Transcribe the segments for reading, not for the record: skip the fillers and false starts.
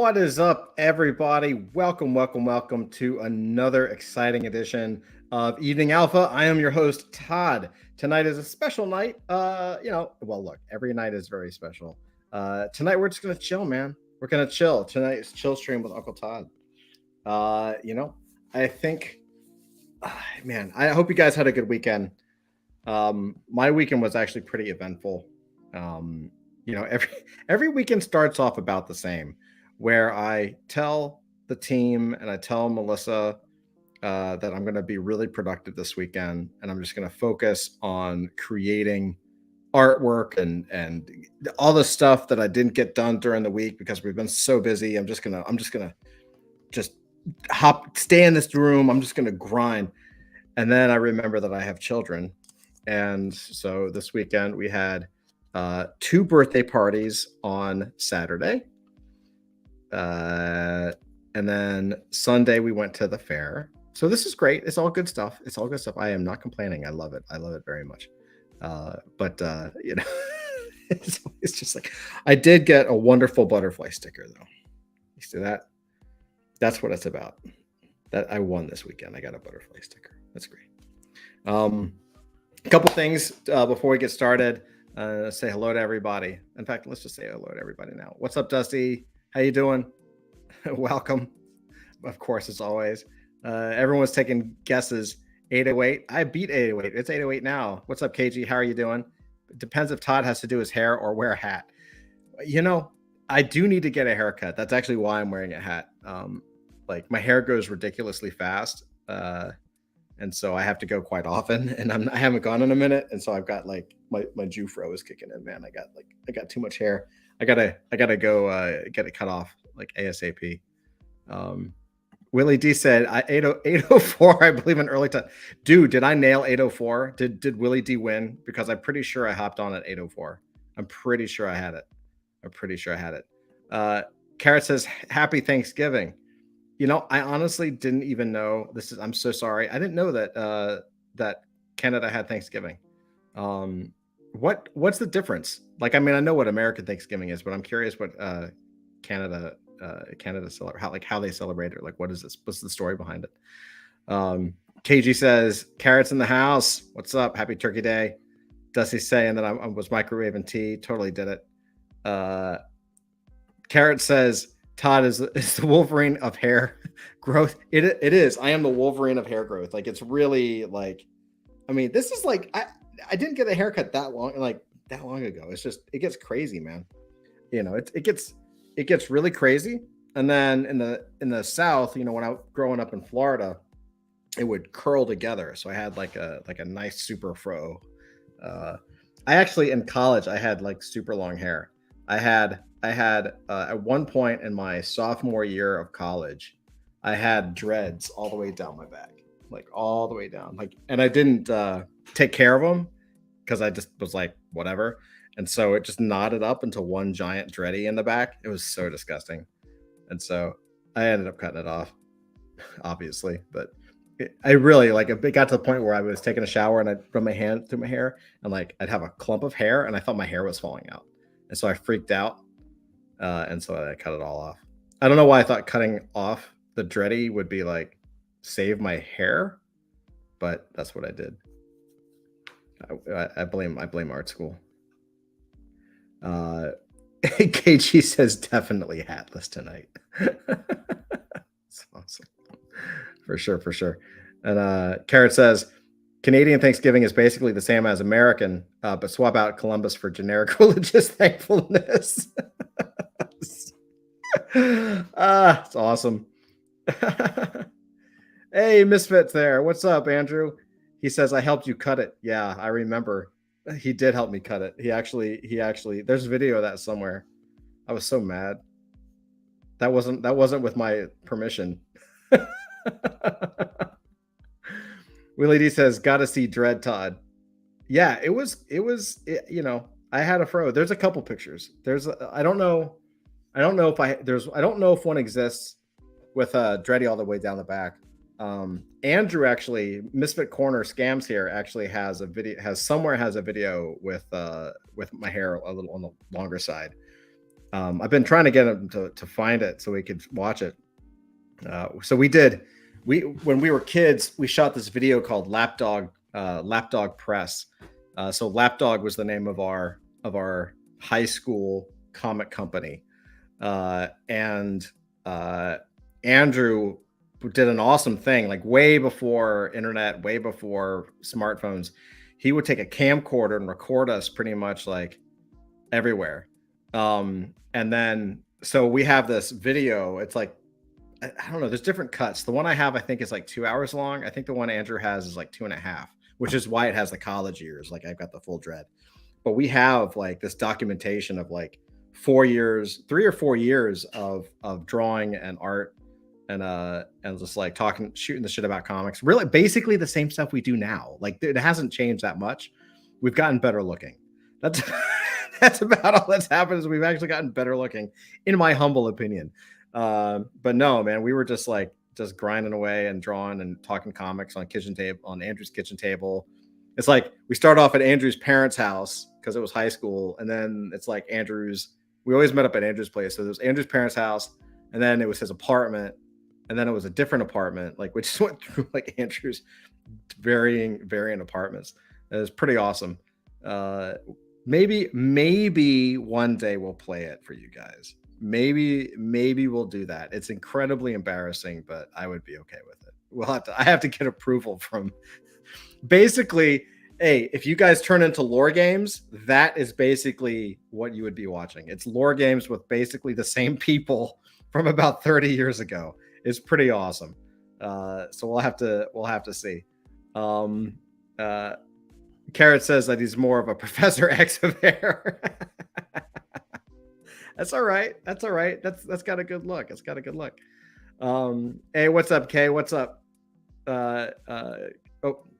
What is up, everybody? Welcome to another exciting edition of Evening Alpha. I am your host, Todd. Tonight is a special night. Look, every night is very special. Tonight we're just gonna chill, man. We're gonna chill. Tonight is Chillstream with Uncle Todd. I think, man, I hope you guys had a good weekend. My weekend was actually pretty eventful. Every weekend starts off about the same, where I tell the team and I tell Melissa that I'm going to be really productive this weekend, and I'm just going to focus on creating artwork and all the stuff that I didn't get done during the week because we've been so busy. I'm just gonna stay in this room. I'm just gonna grind. And then I remember that I have children, and so this weekend we had 2 birthday parties on Saturday. And then Sunday we went to the fair. So this is great. It's all good stuff. I am not complaining. I love it very much. It's just like, I did get a wonderful butterfly sticker though. You see that? That's what it's about. That I won this weekend. I got a butterfly sticker. That's great. A couple things before we get started. Say hello to everybody. In fact, let's just say hello to everybody now. What's up, Dusty? How you doing? Welcome. Of course, as always. Everyone's taking guesses. 808. I beat 808. It's 808 now. What's up, KG? How are you doing? It depends if Todd has to do his hair or wear a hat. I do need to get a haircut. That's actually why I'm wearing a hat. My hair grows ridiculously fast. And so I have to go quite often, and I haven't gone in a minute. And so I've got my Jufro is kicking in, man. I got too much hair. I gotta go get it cut off ASAP. Willie D said 804, I believe in early time. Dude, did I nail 804? Did Willie D win? Because I'm pretty sure I hopped on at 804. I'm pretty sure I had it. Carrot says happy Thanksgiving. I honestly didn't even know I'm so sorry. I didn't know that Canada had Thanksgiving. What's the difference? I know what American Thanksgiving is, but I'm curious what Canada celebrate, how they celebrate it. What's the story behind it? KG says carrots in the house. What's up? Happy Turkey Day. Dusty saying that I was microwaving tea. Totally did it. Carrot says Todd is the Wolverine of hair growth. It is. I am the Wolverine of hair growth. It's really this is I didn't get a haircut that long ago. It's just, it gets crazy, man. It gets really crazy. And then in the South, when I was growing up in Florida, it would curl together. So I had a nice super fro. I actually, in college, I had super long hair. I had at one point in my sophomore year of college, I had dreads all the way down my back, all the way down. And I didn't take care of them because I just was whatever. And so it just knotted up into one giant dready in the back. It was so disgusting. And so I ended up cutting it off, obviously. But I really it got to the point where I was taking a shower and I'd run my hand through my hair and I'd have a clump of hair and I thought my hair was falling out. And so I freaked out. And so I cut it all off. I don't know why I thought cutting off the dready would be save my hair, but that's what I did. I blame art school. KG says definitely hatless tonight. That's awesome. For sure. And Carrot says Canadian Thanksgiving is basically the same as American, but swap out Columbus for generic religious thankfulness. It's awesome. Hey, Misfits there. What's up, Andrew? He says I helped you cut it. Yeah, I remember. He did help me cut it. He actually there's a video of that somewhere. I was so mad. That wasn't with my permission. Willie D says gotta see Dread Todd. Yeah, it was I had a fro. There's a couple pictures. I don't know if one exists with dready all the way down the back. Andrew actually, Misfit Corner Scams here actually has a video with my hair a little on the longer side. I've been trying to get him to find it so we could watch it. So when we were kids, we shot this video called Lapdog Press. So Lapdog was the name of our high school comic company, and Andrew did an awesome thing, like way before internet, way before smartphones. He would take a camcorder and record us pretty much like everywhere. And then, so we have this video. It's like, I don't know, there's different cuts. The one I have, I think, is like 2 hours long. I think the one Andrew has is like 2.5, which is why it has the college years. Like I've got the full dread, but we have like this documentation of like 3 or 4 years of drawing and art and just like shooting the shit about comics. Really, basically the same stuff we do now. Like it hasn't changed that much. We've gotten better looking. That's that's about all that's happened, is we've actually gotten better looking, in my humble opinion. But no, man, we were just grinding away and drawing and talking comics on Andrew's kitchen table. It's like we start off at Andrew's parents' house because it was high school, and then it's like we always met up at Andrew's place. So there's Andrew's parents' house, and then it was his apartment, and then it was a different apartment, like we just went through like Andrew's varying apartments. It was pretty awesome. Maybe one day we'll play it for you guys. Maybe we'll do that. It's incredibly embarrassing, but I would be okay with it. I have to get approval from basically, hey, if you guys turn into lore games, that is basically what you would be watching. It's lore games with basically the same people from about 30 years ago. It's pretty awesome. So we'll have to see. Carrot says that he's more of a Professor X of hair. That's all right. That's got a good look. It's got a good look. Hey, what's up, Kay? What's up? Oh,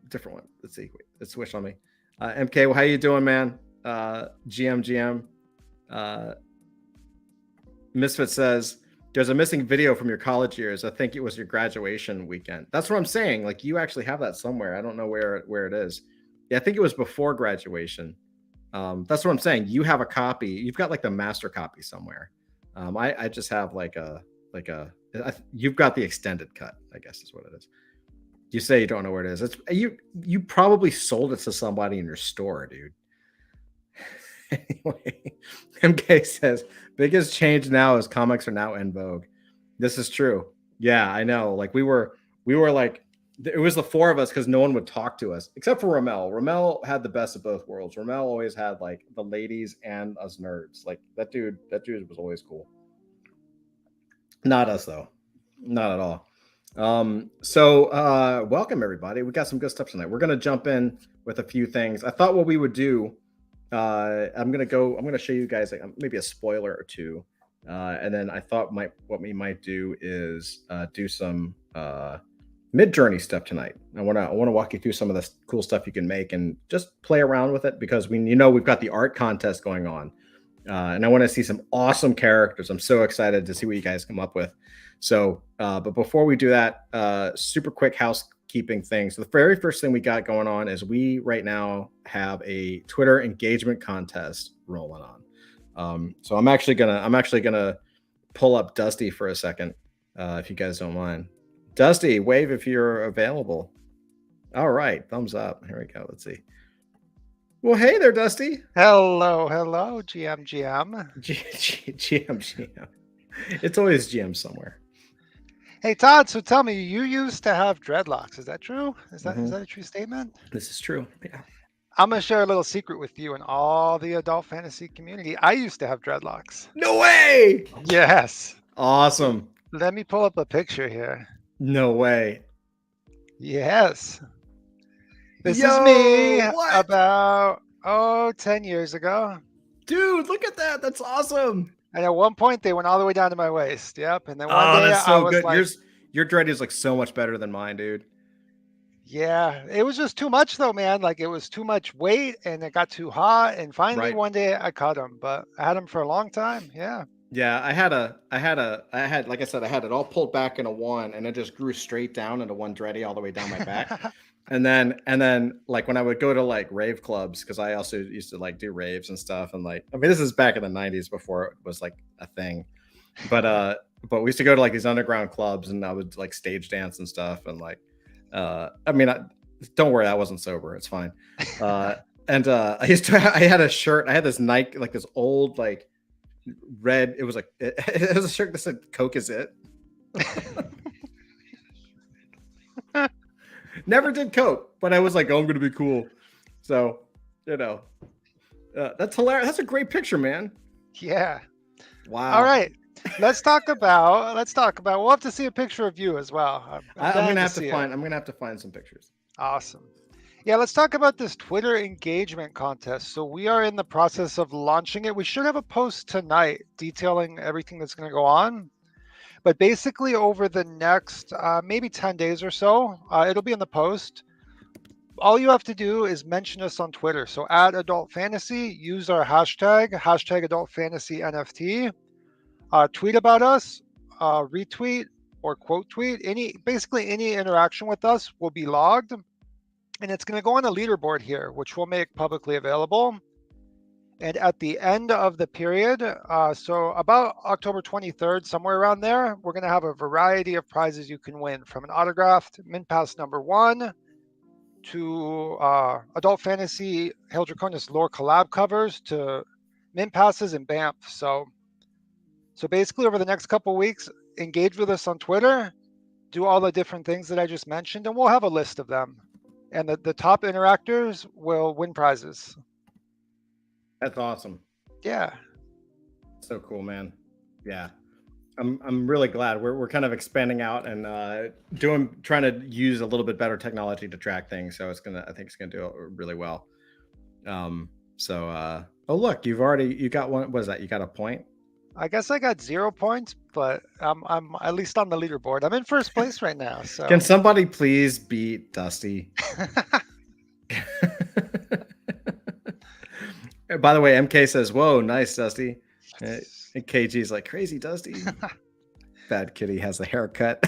different one. Let's see. Wait, let's switch on me. MK, well, how you doing, man? GM. Misfit says there's a missing video from your college years. I think it was your graduation weekend. That's what I'm saying. Like you actually have that somewhere. I don't know where it is. Yeah, I think it was before graduation. That's what I'm saying. You have a copy. You've got like the master copy somewhere. I just have you've got the extended cut, I guess is what it is. You say you don't know where it is. You probably sold it to somebody in your store, dude. Anyway, MK says biggest change now is comics are now in vogue. This is true. Yeah, I know. Like we were like, it was the four of us because no one would talk to us except for Ramel. Ramel had the best of both worlds. Ramel always had like the ladies and us nerds. Like that dude was always cool. Not us though. Not at all. So welcome everybody. We got some good stuff tonight. We're gonna jump in with a few things. I thought what we would do, I'm gonna show you guys like maybe a spoiler or two. And then I thought what we might do is do some Mid-Journey stuff tonight. I want to walk you through some of the cool stuff you can make and just play around with it because we've got the art contest going on, and I want to see some awesome characters. I'm so excited to see what you guys come up with. So, but before we do that, super quick housekeeping thing. So the very first thing we got going on is we right now have a Twitter engagement contest rolling on. So I'm actually gonna pull up Dusty for a second, if you guys don't mind. Dusty, wave if you're available. All right, thumbs up. Here we go. Let's see. Well, hey there, Dusty. Hello, GM. GM. It's always GM somewhere. Hey, Todd, so tell me, you used to have dreadlocks. Is that true? Is that a true statement? This is true, yeah. I'm going to share a little secret with you and all the adult fantasy community. I used to have dreadlocks. No way! Yes. Awesome. Let me pull up a picture here. No way. Yes. This is me about 10 years ago. Dude, look at that. That's awesome. And at one point, they went all the way down to my waist. Yep. And then one day that's so I was good. like, your dread is like so much better than mine, dude. Yeah, it was just too much though, man. Like it was too much weight and it got too hot. And finally one day I cut them, but I had them for a long time. Yeah. Yeah, I had, like I said, I had it all pulled back into one, and it just grew straight down into one dready all the way down my back. And then like when I would go to like rave clubs, because I also used to like do raves and stuff, and like I mean this is back in the 90s before it was like a thing. But we used to go to like these underground clubs, and I would like stage dance and stuff, and like I mean don't worry, I wasn't sober, it's fine. And I had a shirt, I had this Nike, like this old like red, it was like it was a shirt that said Coke is it. Never did coke, but I was like, oh, I'm gonna be cool. So you know, that's hilarious. That's a great picture, man. Yeah. Wow. All right. Let's talk about. We'll have to see a picture of you as well. I'm dying gonna have to see it. find. I'm gonna have to find some pictures. Awesome. Yeah, let's talk about this Twitter engagement contest. So we are in the process of launching it. We should have a post tonight detailing everything that's going to go on. But basically, over the next maybe 10 days or so, it'll be in the post. All you have to do is mention us on Twitter. So at Adult Fantasy, use our hashtag Adult Fantasy NFT. Tweet about us, retweet or quote tweet. Basically any interaction with us will be logged, and it's going to go on a leaderboard here, which we'll make publicly available. And at the end of the period, so about October 23rd, somewhere around there, we're going to have a variety of prizes you can win, from an autographed Mint Pass #1 to Adult Fantasy Hail Draconis lore collab covers to Mint Passes and BAMF. So basically, over the next couple of weeks, engage with us on Twitter, do all the different things that I just mentioned, and we'll have a list of them. And the top interactors will win prizes. That's awesome. Yeah. So cool, man. Yeah. I'm really glad we're kind of expanding out and trying to use a little bit better technology to track things. So I think it's gonna do really well. Oh look, you got one. What is that? You got a point? I guess I got 0 points, but I'm at least on the leaderboard. I'm in first place right now. So Can somebody please beat Dusty? By the way, MK says, "Whoa, nice, Dusty." And KG's like, "Crazy, Dusty." Bad Kitty has the haircut.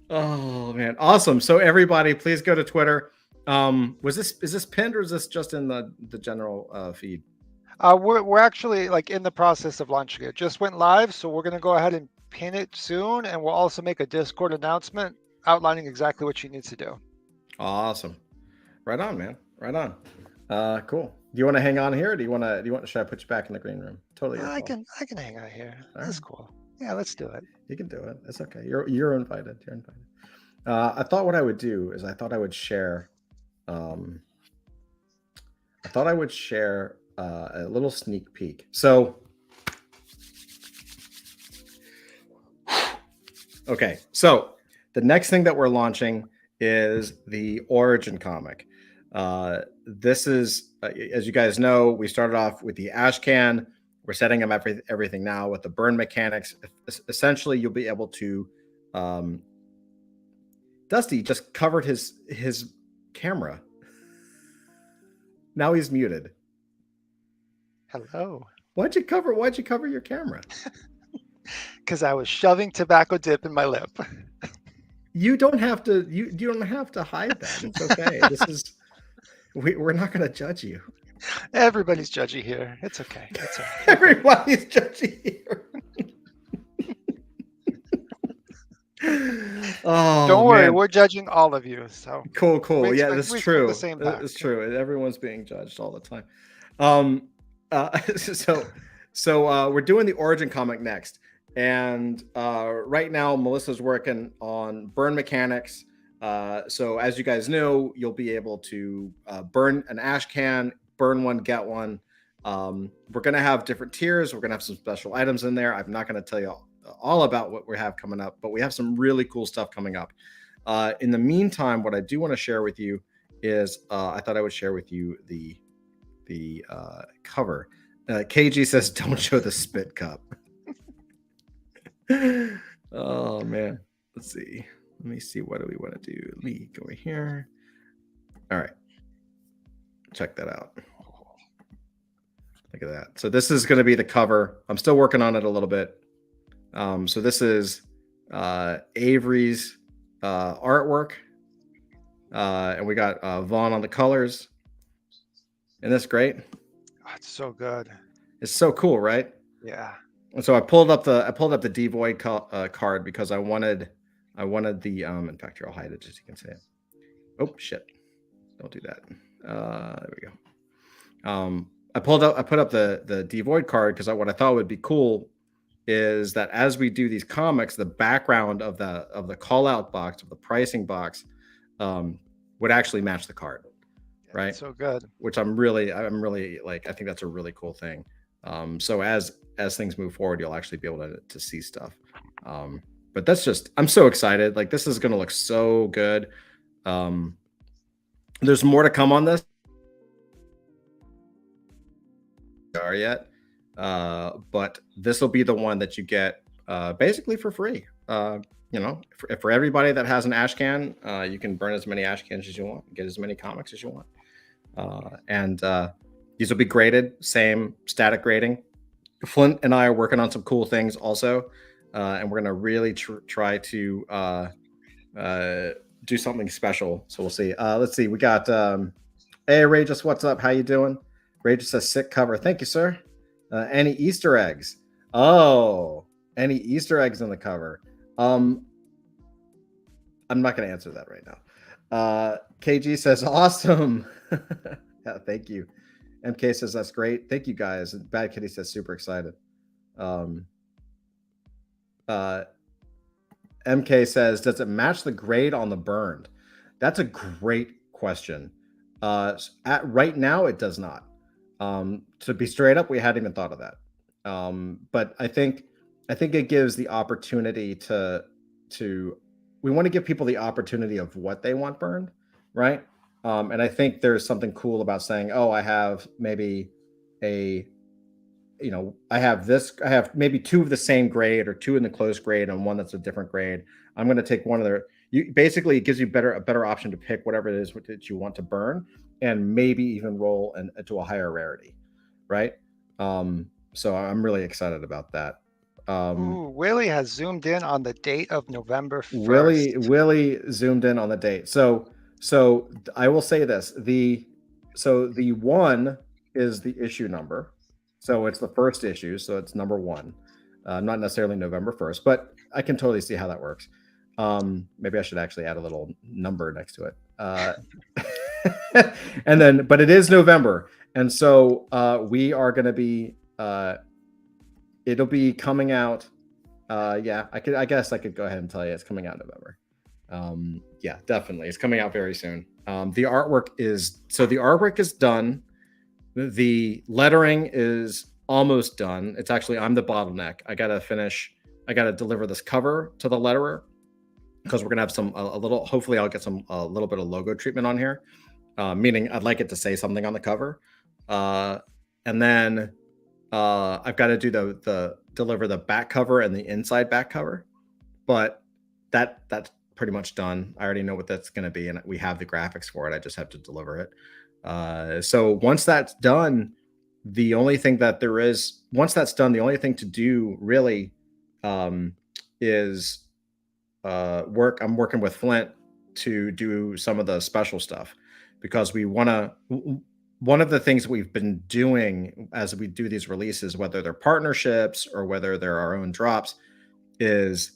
Oh man, awesome! So everybody, please go to Twitter. Is this pinned or is this just in the general feed? We're actually like in the process of launching it. Just went live, so we're gonna go ahead and pin it soon, and we'll also make a Discord announcement outlining exactly what you need to do. Awesome. Right on, man. Right on. Cool. Do you want to hang on here, or should I put you back in the green room? Totally. I can hang out here. That's cool. Yeah, let's do it. You can do it. It's okay. You're invited. You're invited. I thought what I would do is I thought I would share a little sneak peek. So okay, so the next thing that we're launching is the Origin comic. This is, as you guys know, we started off with the ash can. We're setting up everything now with the burn mechanics. Essentially, you'll be able to. Dusty just covered his camera. Now he's muted. Hello. Why'd you cover your camera? Because I was shoving tobacco dip in my lip. You don't have to. You don't have to hide that. It's okay. This is. We're not going to judge you. Everybody's judgy here. It's okay. It's okay. Everybody's judgy here. Oh, don't worry, man. we're judging all of you. So cool. Yeah, that's true. The same back. It's true. Everyone's being judged all the time. So we're doing the Origin comic next, and right now Melissa's working on burn mechanics. So as you guys know, you'll be able to burn an ash can, burn one, get one. We're going to have different tiers. We're going to have some special items in there. I'm not going to tell you all about what we have coming up, but we have some really cool stuff coming up. In the meantime, what I do want to share with you is I thought I would share with you the cover. KG says, "Don't show the spit cup." Oh man, let's see. Let me see. What do we want to do? Leak over here. All right. Check that out. Look at that. So this is going to be the cover. I'm still working on it a little bit. So this is Avery's artwork. And we got Vaughn on the colors. Isn't this great? Oh, it's so good. It's so cool, right? Yeah. And so I pulled up the devoid card because I wanted the in fact here I'll hide it just so you can see it. Oh shit. Don't do that. There we go. I put up the devoid card because what I thought would be cool is that as we do these comics, the background of the call out box, of the pricing box, would actually match the card. Yeah, right? So good. Which I'm really like, I think that's a really cool thing. So as things move forward, you'll actually be able to see stuff. But that's just, I'm so excited. Like, this is going to look so good. There's more to come on this. Yet, but this will be the one that you get basically for free. You know, for everybody that has an ash can, you can burn as many ash cans as you want, get as many comics as you want. And these will be graded, same static grading. Flint and I are working on some cool things also, and we're going to really try to do something special. So we'll see. Let's see. We got hey, Rageous, what's up? How you doing? Rageous says sick cover. Thank you, sir. Any Easter eggs? Oh, any Easter eggs in the cover? I'm not going to answer that right now. KG says awesome. Yeah, thank you. MK says that's great. Thank you guys. Bad Kitty says super excited. MK says, does it match the grade on the burned? That's a great question. Right now, it does not. To be straight up, we hadn't even thought of that. But I think it gives the opportunity to we want to give people the opportunity of what they want burned, right? And I think there's something cool about saying, oh, I have maybe I have maybe two of the same grade or two in the close grade and one that's a different grade. I'm going to take one of their, basically it gives you a better option to pick whatever it is that you want to burn and maybe even roll to a higher rarity. Right. So I'm really excited about that. Ooh, Willie has zoomed in on the date of November 1st. Willie zoomed in on the date. So I will say this, the one is the issue number. So it's the first issue. So it's number 1, not necessarily November 1st, but I can totally see how that works. Maybe I should actually add a little number next to it. And then, but it is November. And so we are going to be, it'll be coming out. Yeah, I guess I could go ahead and tell you it's coming out in November. Yeah, definitely. It's coming out very soon. The artwork is done. The lettering is almost done. It's actually, I'm the bottleneck. I got to deliver this cover to the letterer because we're going to have hopefully I'll get a little bit of logo treatment on here. Meaning I'd like it to say something on the cover. And then I've got to do deliver the back cover and the inside back cover, but that's pretty much done. I already know what that's going to be, and we have the graphics for it. I just have to deliver it. So once that's done, the only thing to do really is work. I'm working with Flint to do some of the special stuff because one of the things that we've been doing as we do these releases, whether they're partnerships or whether they're our own drops, is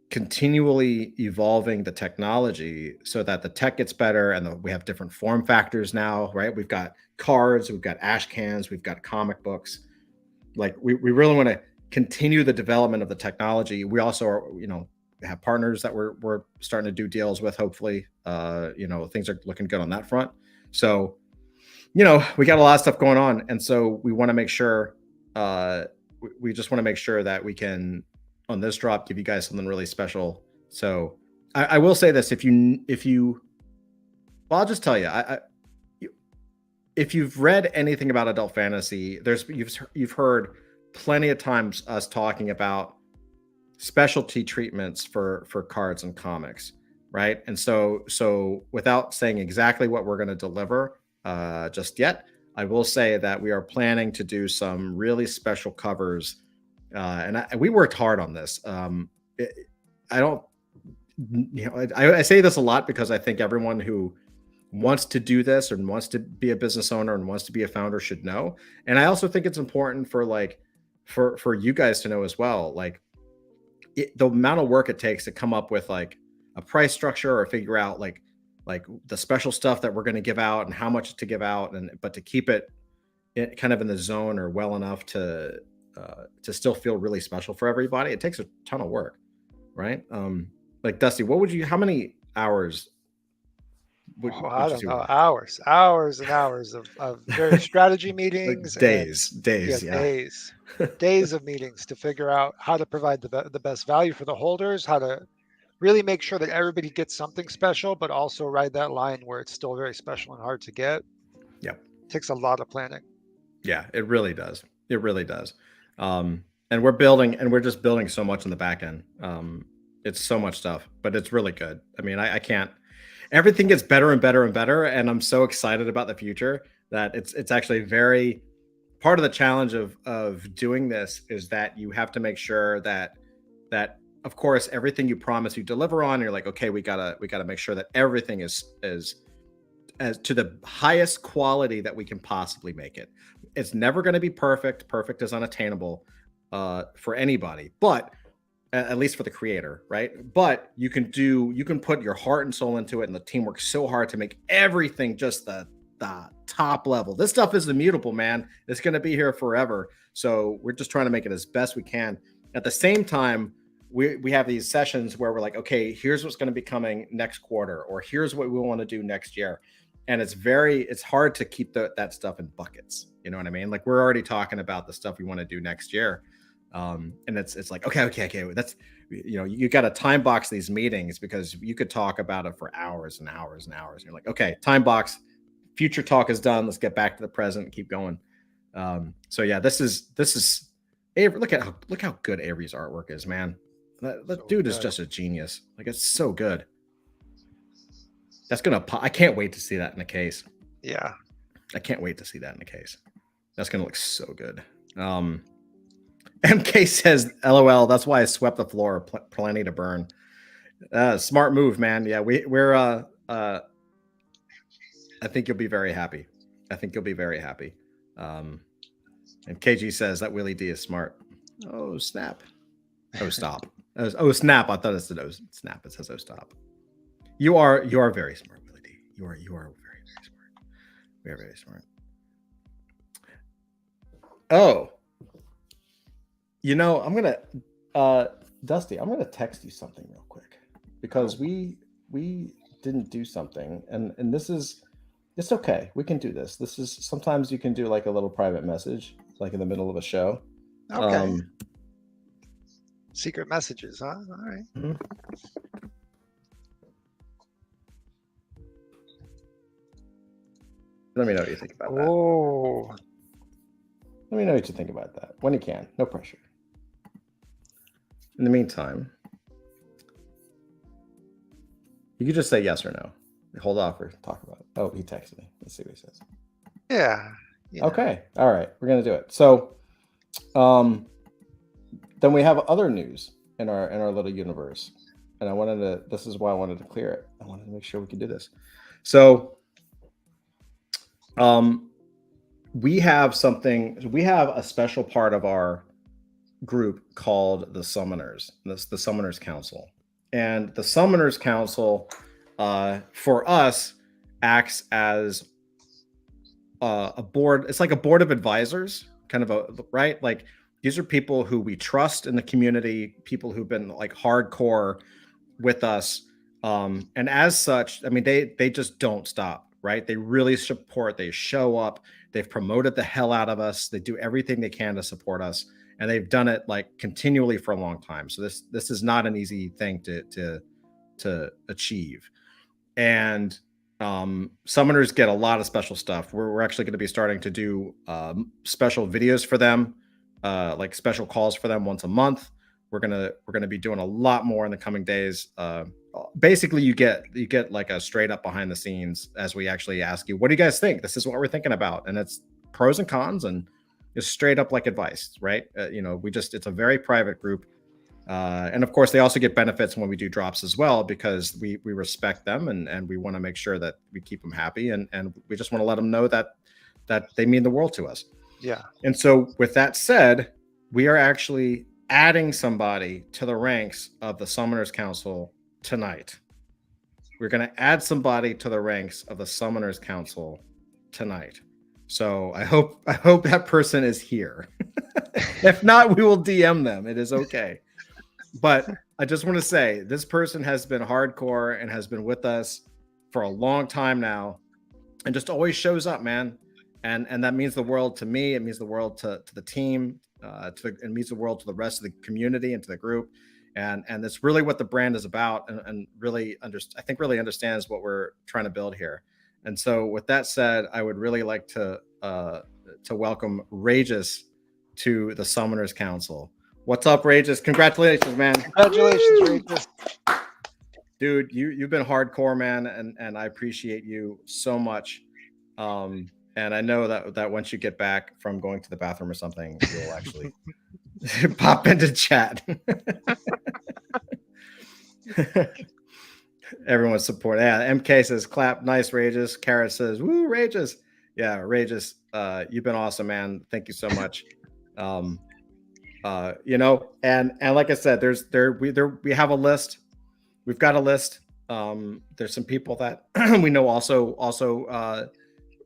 continually evolving the technology so that the tech gets better and we have different form factors now, right? We've got cards, we've got ash cans, we've got comic books. Like we really want to continue the development of the technology. We also are, have partners that we're starting to do deals with. Hopefully, things are looking good on that front. So, we got a lot of stuff going on. And so we want to make sure, we just want to make sure that we can, on this drop, give you guys something really special. So I will say this, well, I'll just tell you, if you've read anything about adult fantasy, you've heard plenty of times us talking about specialty treatments for cards and comics, right? And so without saying exactly what we're going to deliver just yet, I will say that we are planning to do some really special covers, and we worked hard on this. I don't, I say this a lot because I think everyone who wants to do this and wants to be a business owner and wants to be a founder should know. And I also think it's important for for you guys to know as well, like the amount of work it takes to come up with like a price structure or figure out like the special stuff that we're going to give out and how much to give out, and but to keep it kind of in the zone or well enough to still feel really special for everybody. It takes a ton of work, right? Like Dusty, how many hours I don't know, hours and hours of various strategy meetings, like days, days of meetings to figure out how to provide the best value for the holders, how to really make sure that everybody gets something special, but also ride that line where it's still very special and hard to get. Yep. It takes a lot of planning. Yeah, it really does. It really does. And we're just building so much in the back end. It's so much stuff, but it's really good. I mean, I can't, everything gets better and better and better. And I'm so excited about the future that it's actually very part of the challenge of doing this is that you have to make sure that of course everything you promise you deliver on. You're like, okay, we gotta make sure that everything is as to the highest quality that we can possibly make it. It's never going to be perfect. Perfect is unattainable for anybody, but at least for the creator, right? But you can put your heart and soul into it, and the team works so hard to make everything just the top level. This stuff is immutable, man. It's going to be here forever. So we're just trying to make it as best we can. At the same time, we have these sessions where we're like, okay, here's what's going to be coming next quarter, or here's what we want to do next year. And it's hard to keep that stuff in buckets. You know what I mean? Like we're already talking about the stuff we want to do next year. And it's like, okay. That's, you got to time box these meetings because you could talk about it for hours and hours and hours. And you're like, okay, time box, future talk is done. Let's get back to the present and keep going. So yeah, this is Avery. Look how good Avery's artwork is, man. That dude is just a genius. Like it's so good. That's I can't wait to see that in the case. Yeah. I can't wait to see that in the case. That's going to look so good. MK says, LOL, that's why I swept the floor, plenty to burn. Smart move, man. Yeah, we're I think you'll be very happy. And KG says that Willie D is smart. Oh, snap. Oh, stop. Oh, snap. I thought it said, oh, snap. It says, oh, stop. You are very smart, Willie D. You are very, very smart. Very, very smart. Oh, I'm gonna Dusty, I'm gonna text you something real quick because we didn't do something, and it's okay. We can do this. This is sometimes you can do like a little private message, like in the middle of a show. Okay. Secret messages, huh? All right. Mm-hmm. Let me know what you think about that. Oh. Let me know what you think about that when you can. No pressure. In the meantime, you could just say yes or no. Hold off or talk about it. Oh, he texted me. Let's see what he says. Yeah. Okay. All right. We're going to do it. So then we have other news in our little universe. And this is why I wanted to clear it. I wanted to make sure we could do this. So we have a special part of our group called the Summoners, the Summoners Council. And the Summoners Council, for us, acts as a board. It's like a board of advisors, kind of right? Like these are people who we trust in the community, people who've been like hardcore with us. And as such, I mean, they just don't stop, right? They really support, they show up, they've promoted the hell out of us. They do everything they can to support us. And they've done it like continually for a long time. So this is not an easy thing to achieve. And summoners get a lot of special stuff. We're actually going to be starting to do special videos for them, like special calls for them once a month. we're gonna be doing a lot more in the coming days. Basically, you get like a straight up behind the scenes as we actually ask you, what do you guys think? This is what we're thinking about, and it's pros and cons and just straight up like advice, right? It's a very private group. And of course, they also get benefits when we do drops as well, because we respect them and we want to make sure that we keep them happy, and we just want to let them know that they mean the world to us. Yeah. And so with that said, we are actually adding somebody to the ranks of the Summoners Council tonight. We're going to add somebody to the ranks of the Summoners Council tonight. So I hope that person is here. If not, we will DM them. It is okay. But I just want to say, this person has been hardcore and has been with us for a long time now, and just always shows up, man. And that means the world to me. It means the world to the team. It means the world to the rest of the community and to the group. And that's really what the brand is about, and really I think really understands what we're trying to build here. And so with that said, I would really like to welcome Rageous to the Summoners Council. What's up, Rageous? Congratulations, man. Congratulations, Rageous. Dude, you've been hardcore, man, and I appreciate you so much. And I know that once you get back from going to the bathroom or something, you'll actually pop into chat. Everyone's supporting. Yeah, MK says clap, nice, Rageous. Kara says woo, Rageous. Yeah, Rageous, you've been awesome, man. Thank you so much. And like I said, we have a list. We've got a list. There's some people that we know also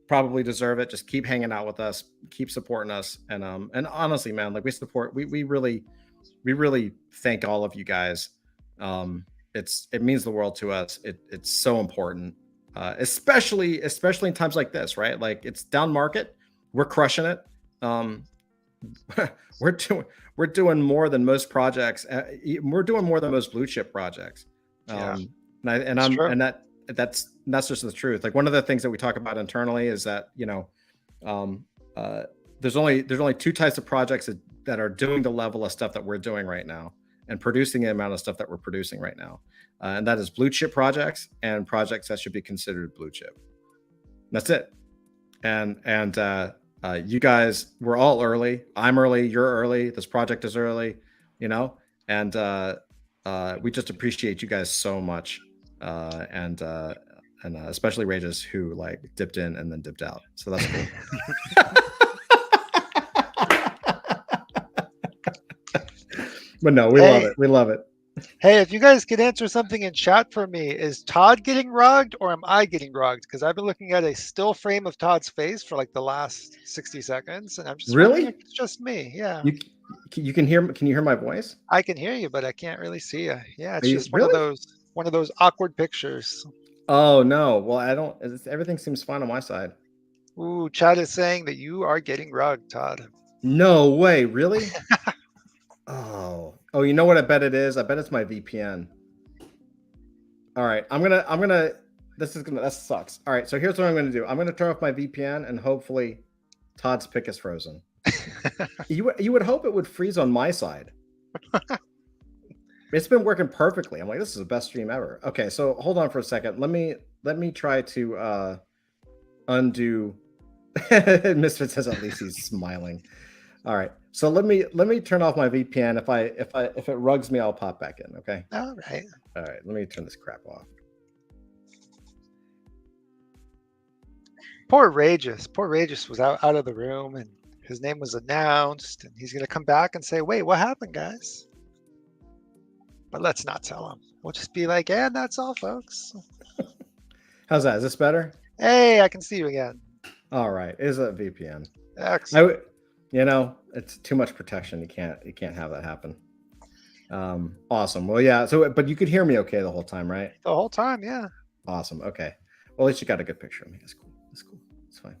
probably deserve it. Just keep hanging out with us, keep supporting us, and honestly, man, like we really thank all of you guys. It means the world to us. It's so important, especially in times like this, right? Like, it's down market, we're crushing it. We're doing more than most projects. We're doing more than most blue chip projects. That's just the truth. Like, one of the things that we talk about internally is that there's only two types of projects that are doing the level of stuff that we're doing right now, and producing the amount of stuff that we're producing right now, and that is blue chip projects and projects that should be considered blue chip. That's it. And you guys, we're all early. I'm early. You're early. This project is early. And we just appreciate you guys so much. And especially Rageous, who like dipped in and then dipped out. So that's cool. But no, we love it. We love it. Hey, if you guys could answer something in chat for me, is Todd getting rugged or am I getting rugged? Because I've been looking at a still frame of Todd's face for like the last 60 seconds, and I'm just wondering if it's just me. Yeah. You can hear? Can you hear my voice? I can hear you, but I can't really see you. Yeah, it's just one of those awkward pictures. Oh no! Well, I don't. Everything seems fine on my side. Ooh, chat is saying that you are getting rugged, Todd. No way! Really? Oh, you know what I bet it is? I bet it's my VPN. All right, I'm gonna. That sucks. All right, so here's what I'm gonna do. I'm gonna turn off my VPN, and hopefully, Todd's pick is frozen. You would hope it would freeze on my side. It's been working perfectly. I'm like, this is the best stream ever. Okay, so hold on for a second. Let me try to undo. Misfit says at least he's smiling. All right, so let me turn off my VPN. If it rugs me, I'll pop back in. Okay. All right. Let me turn this crap off. Poor Rageous was out of the room, and his name was announced, and he's gonna come back and say, "Wait, what happened, guys?" But let's not tell him. We'll just be like, "And that's all, folks." How's that? Is this better? Hey, I can see you again. All right. Is a VPN? Excellent. It's too much protection. You can't have that happen. Awesome. Well, yeah. So, but you could hear me okay the whole time, right? The whole time, yeah. Awesome. Okay. Well, at least you got a good picture of me. That's cool. It's fine.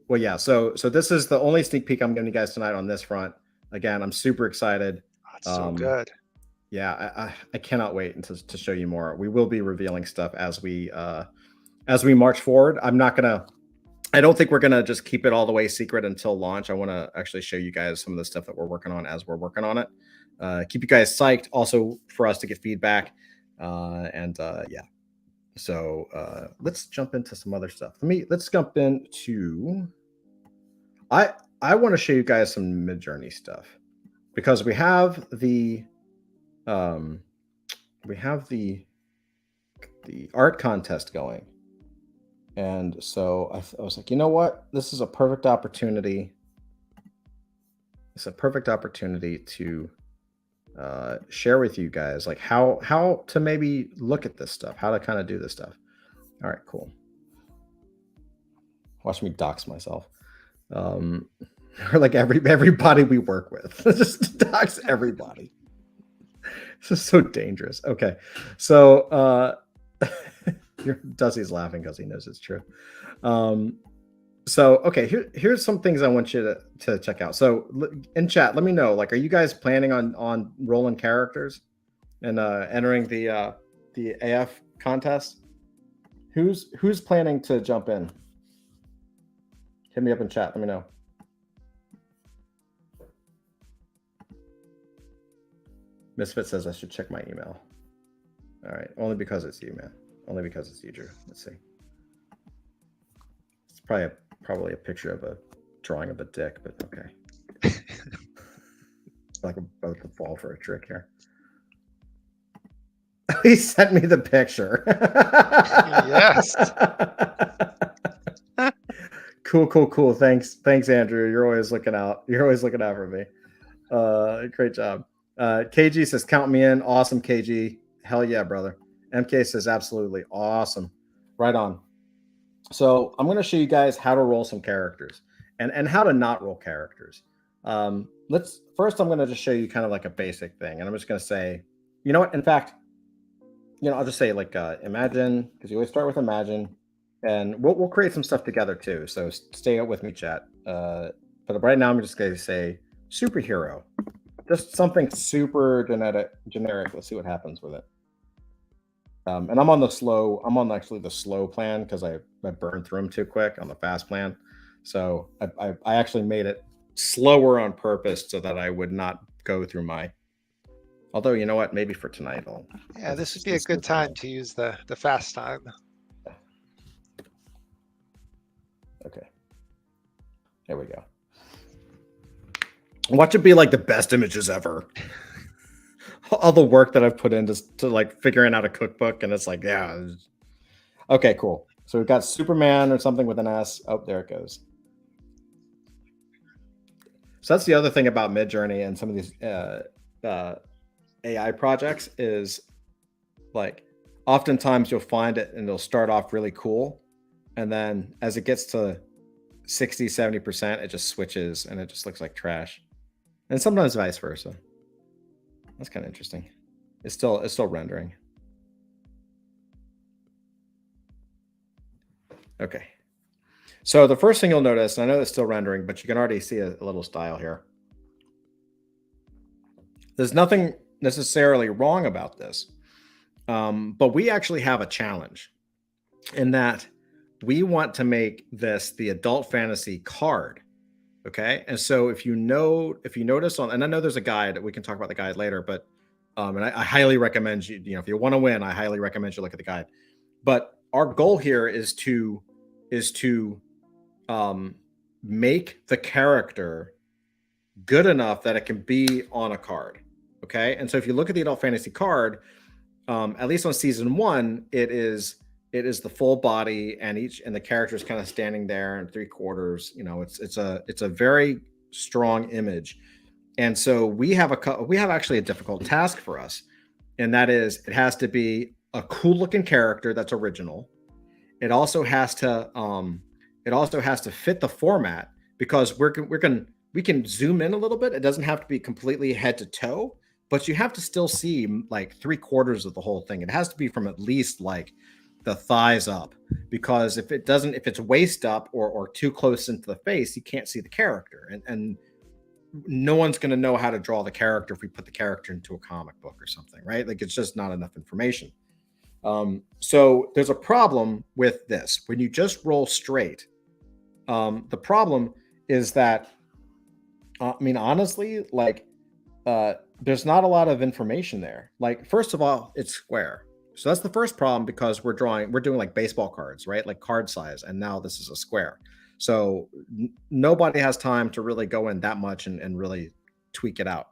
Well, yeah. So this is the only sneak peek I'm giving you guys tonight on this front. Again, I'm super excited. That's so good. Yeah, I cannot wait to show you more. We will be revealing stuff as we march forward. I don't think we're gonna just keep it all the way secret until launch. I want to actually show you guys some of the stuff that we're working on as we're working on it. keep you guys psyched. Also for us to get feedback. Yeah. So let's jump into some other stuff. Let's jump into. I want to show you guys some Midjourney stuff because we have the art contest going, and so I was like, you know what, this is a perfect opportunity. It's a perfect opportunity to share with you guys like how to maybe look at this stuff, how to kind of do this stuff. All right, cool. Watch me dox myself. Or like everybody we work with. Just dox everybody. This is so dangerous. Okay, so Dusty's laughing because he knows it's true. So okay, here's some things I want you to check out. So in chat, let me know, like, are you guys planning on rolling characters and entering the AF contest? Who's planning to jump in? Hit me up in chat. Let me know. Misfit says I should check my email. All right, only because it's you, man. Only because it's you, Drew. Let's see. It's probably a picture of a drawing of a dick, but okay. Like I'm about to fall for a trick here. He sent me the picture. Yes. Cool. Thanks, Andrew. You're always looking out. You're always looking out for me. Great job. KG says, count me in. Awesome, KG. Hell yeah, brother. MK says, absolutely. Awesome. Right on. So I'm going to show you guys how to roll some characters and how to not roll characters. First, I'm going to just show you kind of like a basic thing. And I'm just going to say, you know what? In fact, I'll just say like imagine, because you always start with imagine, and we'll create some stuff together too. So stay out with me, chat. But right now I'm just going to say superhero. Just something super generic. Let's see what happens with it. And I'm on the slow plan because I burned through them too quick on the fast plan. So I actually made it slower on purpose so that I would not go through my. Although, you know what, maybe for tonight this would be a good time to use the fast time. Okay. There we go. Watch it be like the best images ever. All the work that I've put into like figuring out a cookbook, and it's like, yeah. Okay, cool. So we've got Superman or something with an S. Oh, there it goes. So that's the other thing about Midjourney and some of these AI projects is like oftentimes you'll find it and it'll start off really cool. And then as it gets to 60-70%, it just switches and it just looks like trash. And sometimes vice versa. That's kind of interesting. It's still rendering. Okay. So the first thing you'll notice, and I know it's still rendering, but you can already see a little style here. There's nothing necessarily wrong about this, but we actually have a challenge in that we want to make this the adult fantasy card. Okay. And so if you notice and I know there's a guide, we can talk about the guide later, but, and I highly recommend you, if you want to win, I highly recommend you look at the guide. But our goal here is to make the character good enough that it can be on a card. Okay. And so if you look at the adult fantasy card, at least on season 1, it is the full body and the character is kind of standing there in 3/4. It's a very strong image. And so we have actually a difficult task for us. And that is, it has to be a cool looking character that's original. It also has to fit the format, because we can zoom in a little bit. It doesn't have to be completely head to toe, but you have to still see like 3/4 of the whole thing. It has to be from at least like the thighs up, because if it's waist up or too close into the face, you can't see the character, and no one's going to know how to draw the character if we put the character into a comic book or something, right? Like, it's just not enough information. So there's a problem with this when you just roll straight. The problem is that honestly, like there's not a lot of information there. Like, first of all, it's square. So that's the first problem, because we're doing like baseball cards, right? Like card size. And now this is a square. So nobody has time to really go in that much and really tweak it out.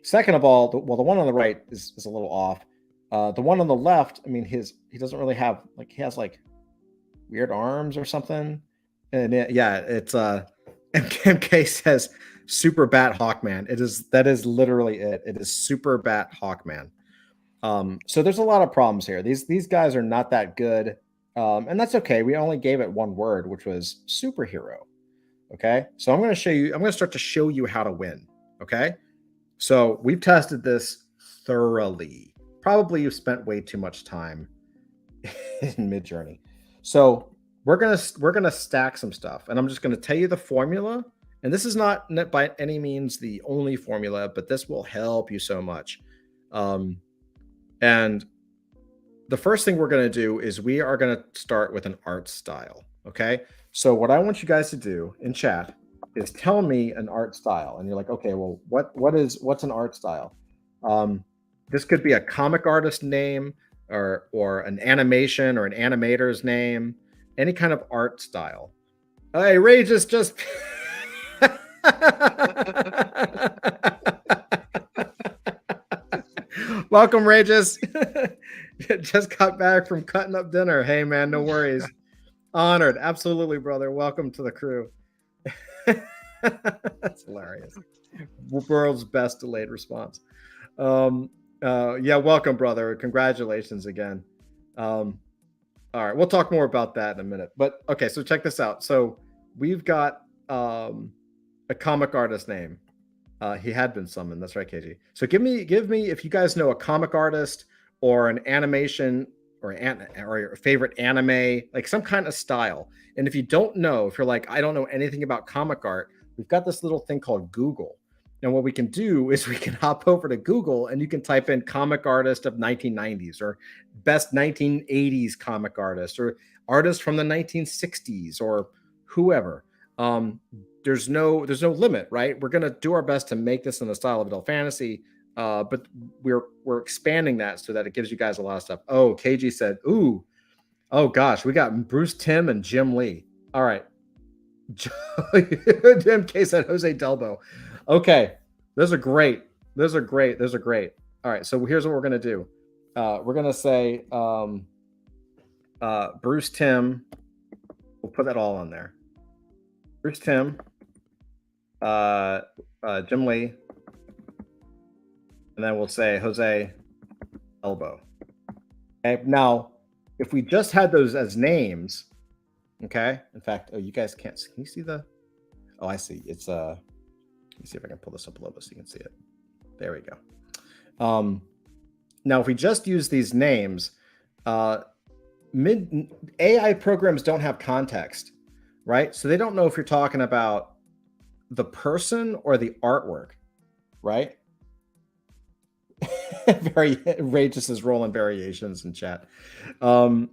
Second of all, the one on the right is a little off. The one on the left, I mean, he doesn't really have, like, he has like weird arms or something. And it's MK says Super Bat Hawkman. That is literally it. It is Super Bat Hawkman. So there's a lot of problems here. These guys are not that good. And that's okay. We only gave it one word, which was superhero. Okay. So I'm going to start to show you how to win. Okay. So we've tested this thoroughly. Probably you've spent way too much time in Midjourney. So we're gonna stack some stuff, and I'm just gonna tell you the formula. And this is not by any means the only formula, but this will help you so much. And the first thing we're gonna do is we are gonna start with an art style. Okay. So what I want you guys to do in chat is tell me an art style, and you're like, okay, well, what's an art style? This could be a comic artist name, or an animation or an animator's name, any kind of art style. Hey, Rage is just welcome, Rages. Just got back from cutting up dinner. Hey, man, no worries. Honored, absolutely, brother. Welcome to the crew. That's hilarious. World's best delayed response. Yeah, welcome, brother. Congratulations again. All right, we'll talk more about that in a minute. But okay, so check this out. So we've got a comic artist name. He had been summoned. That's right, KG. So give me if you guys know a comic artist or an animation or your favorite anime, like some kind of style. And if you don't know, if you're like, I don't know anything about comic art, we've got this little thing called Google. And what we can do is we can hop over to Google and you can type in comic artist of 1990s or best 1980s comic artist or artist from the 1960s or whoever. There's no limit, right? We're going to do our best to make this in the style of adult fantasy, but we're expanding that so that it gives you guys a lot of stuff. Oh, KG said, ooh, oh gosh, we got Bruce Timm and Jim Lee. All right. MK said Jose Delbo. Okay, those are great. Those are great. All right, so here's what we're gonna do. We're gonna say Bruce Timm. We'll put that all on there. Bruce Timm, Jim Lee, and then we'll say Jose Elbow. Okay. Now, if we just had those as names, okay. In fact, you guys can't. Can you see the? Oh, I see. It's Let me see if I can pull this up a little bit so you can see it. There we go. Now, if we just use these names, AI programs don't have context, right? So they don't know if you're talking about the person or the artwork, right? Very Rageous is rolling variations in chat. So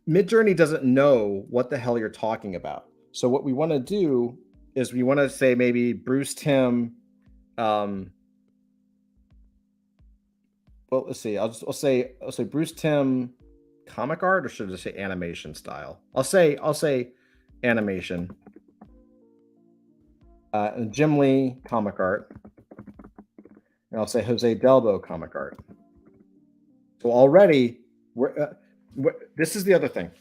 Midjourney doesn't know what the hell you're talking about. So what we want to do is we want to say maybe Bruce Timm. Well, let's see. I'll say Bruce Timm comic art, or should I say animation style? I'll say animation. And Jim Lee comic art, and I'll say Jose Delbo comic art. So already, this is the other thing.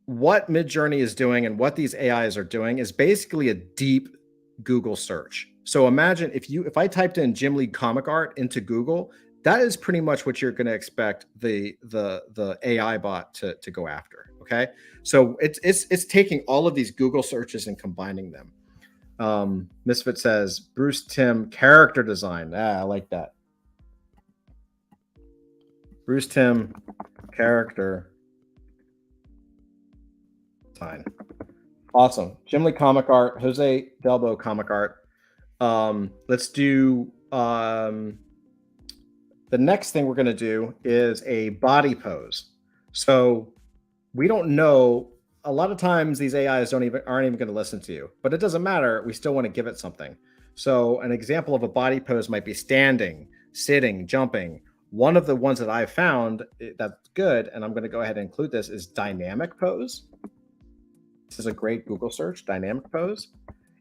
What Midjourney is doing and what these AIs are doing is basically a deep Google search. So imagine if I typed in Jim Lee comic art into Google, that is pretty much what you're going to expect the AI bot to go after. Okay, so it's taking all of these Google searches and combining them. Misfit says Bruce Timm character design. I like that. Bruce Timm character design. Awesome. Jim Lee comic art, Jose Delbo comic art. Let's do the next thing we're going to do is a body pose. So we don't know a lot of times these AIs aren't even going to listen to you, but it doesn't matter. We still want to give it something. So an example of a body pose might be standing, sitting, jumping. One of the ones that I've found that's good, and I'm going to go ahead and include this, is dynamic pose. This is a great Google search, dynamic pose.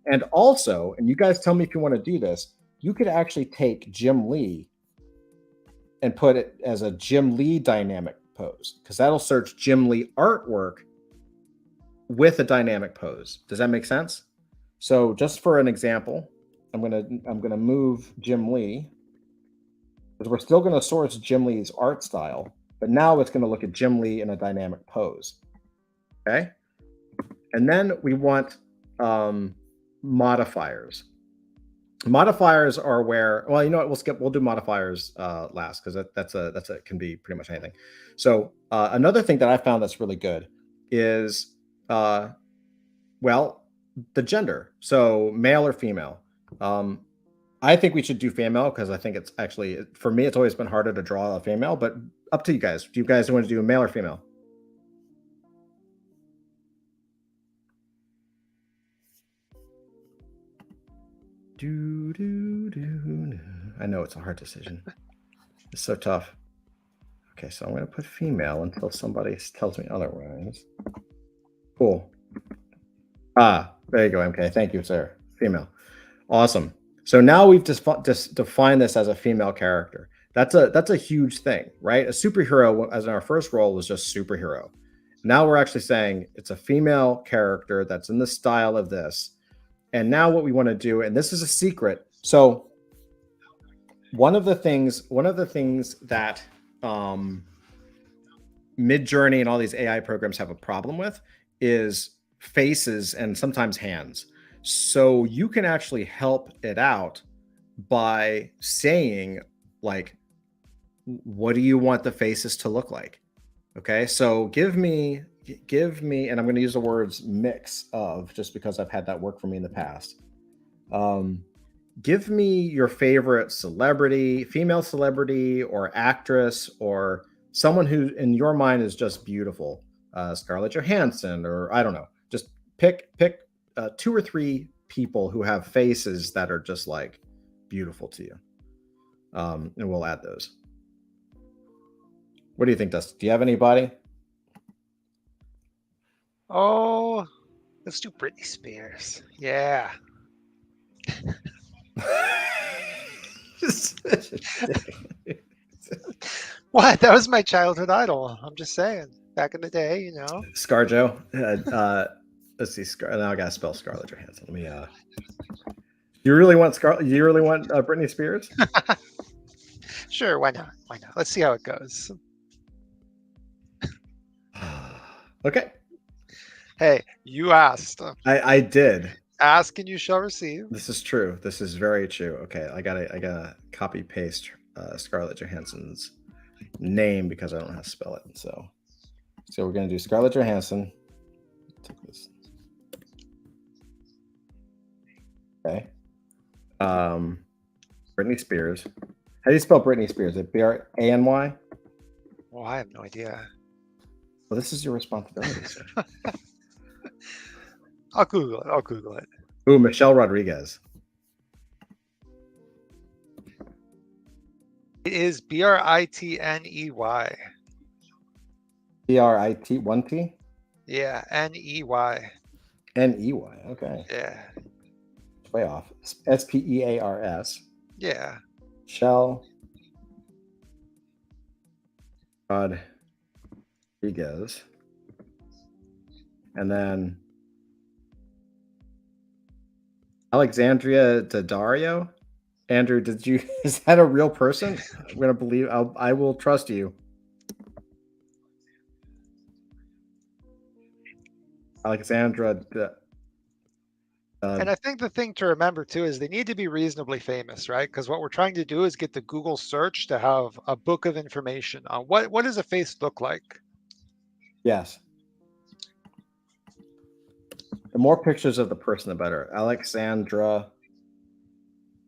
And also, and you guys tell me if you want to do this, you could actually take Jim Lee and put it as a Jim Lee dynamic pose, because that'll search Jim Lee artwork with a dynamic pose. Does that make sense? So just for an example, I'm gonna move Jim Lee, because we're still gonna source Jim Lee's art style, but now it's gonna look at Jim Lee in a dynamic pose. Okay, and then we want modifiers. Modifiers are where, well, you know what, we'll do modifiers last, because that's a can be pretty much anything. So another thing that I found that's really good is well, the gender. So male or female. I think we should do female, because I think it's actually, for me, it's always been harder to draw a female, but up to you guys. Do you guys want to do a male or female? I know it's a hard decision. It's so tough. Okay, so I'm going to put female until somebody tells me otherwise. Cool. Ah, there you go, MK. Thank you, sir. Female. Awesome. So now we've just defined this as a female character. That's a huge thing, right? A superhero, as in our first role, was just superhero. Now we're actually saying it's a female character that's in the style of this. And now what we want to do, and this is a secret. So one of the things that Midjourney and all these AI programs have a problem with is faces and sometimes hands. So you can actually help it out by saying, like, what do you want the faces to look like? Okay, so give me, and I'm going to use the words mix of, just because I've had that work for me in the past. Give me your favorite celebrity, female celebrity or actress, or someone who in your mind is just beautiful. Scarlett Johansson, or I don't know. Just pick 2 or 3 people who have faces that are just like beautiful to you. And we'll add those. What do you think, Dustin? Do you have anybody? Oh, let's do Britney Spears. Yeah. What? That was my childhood idol. I'm just saying. Back in the day, you know. ScarJo. Let's see. Now I gotta spell Scarlett Johansson. Let me. You really want Britney Spears? Sure. Why not? Why not? Let's see how it goes. Okay. Hey, you asked. I did. Ask and you shall receive. This is true. This is very true. Okay, I gotta copy paste Scarlett Johansson's name, because I don't know how to spell it. So we're gonna do Scarlett Johansson. Take this. Okay. Britney Spears. How do you spell Britney Spears? Is it B-R-A-N-Y? Well, I have no idea. Well, this is your responsibility, sir. I'll Google it. Ooh, Michelle Rodriguez. It is Britney. B-R-I-T, 1 T? Yeah, Ney. N-E-Y, okay. Yeah. It's way off. S-P-E-A-R-S. Yeah. Michelle Rodriguez. And then Alexandria Daddario. Andrew, is that a real person? I'm going to believe, I will trust you. Alexandra. And I think the thing to remember too is they need to be reasonably famous, right? Because what we're trying to do is get the Google search to have a book of information on what does a face look like? Yes. The more pictures of the person, the better. Alexandra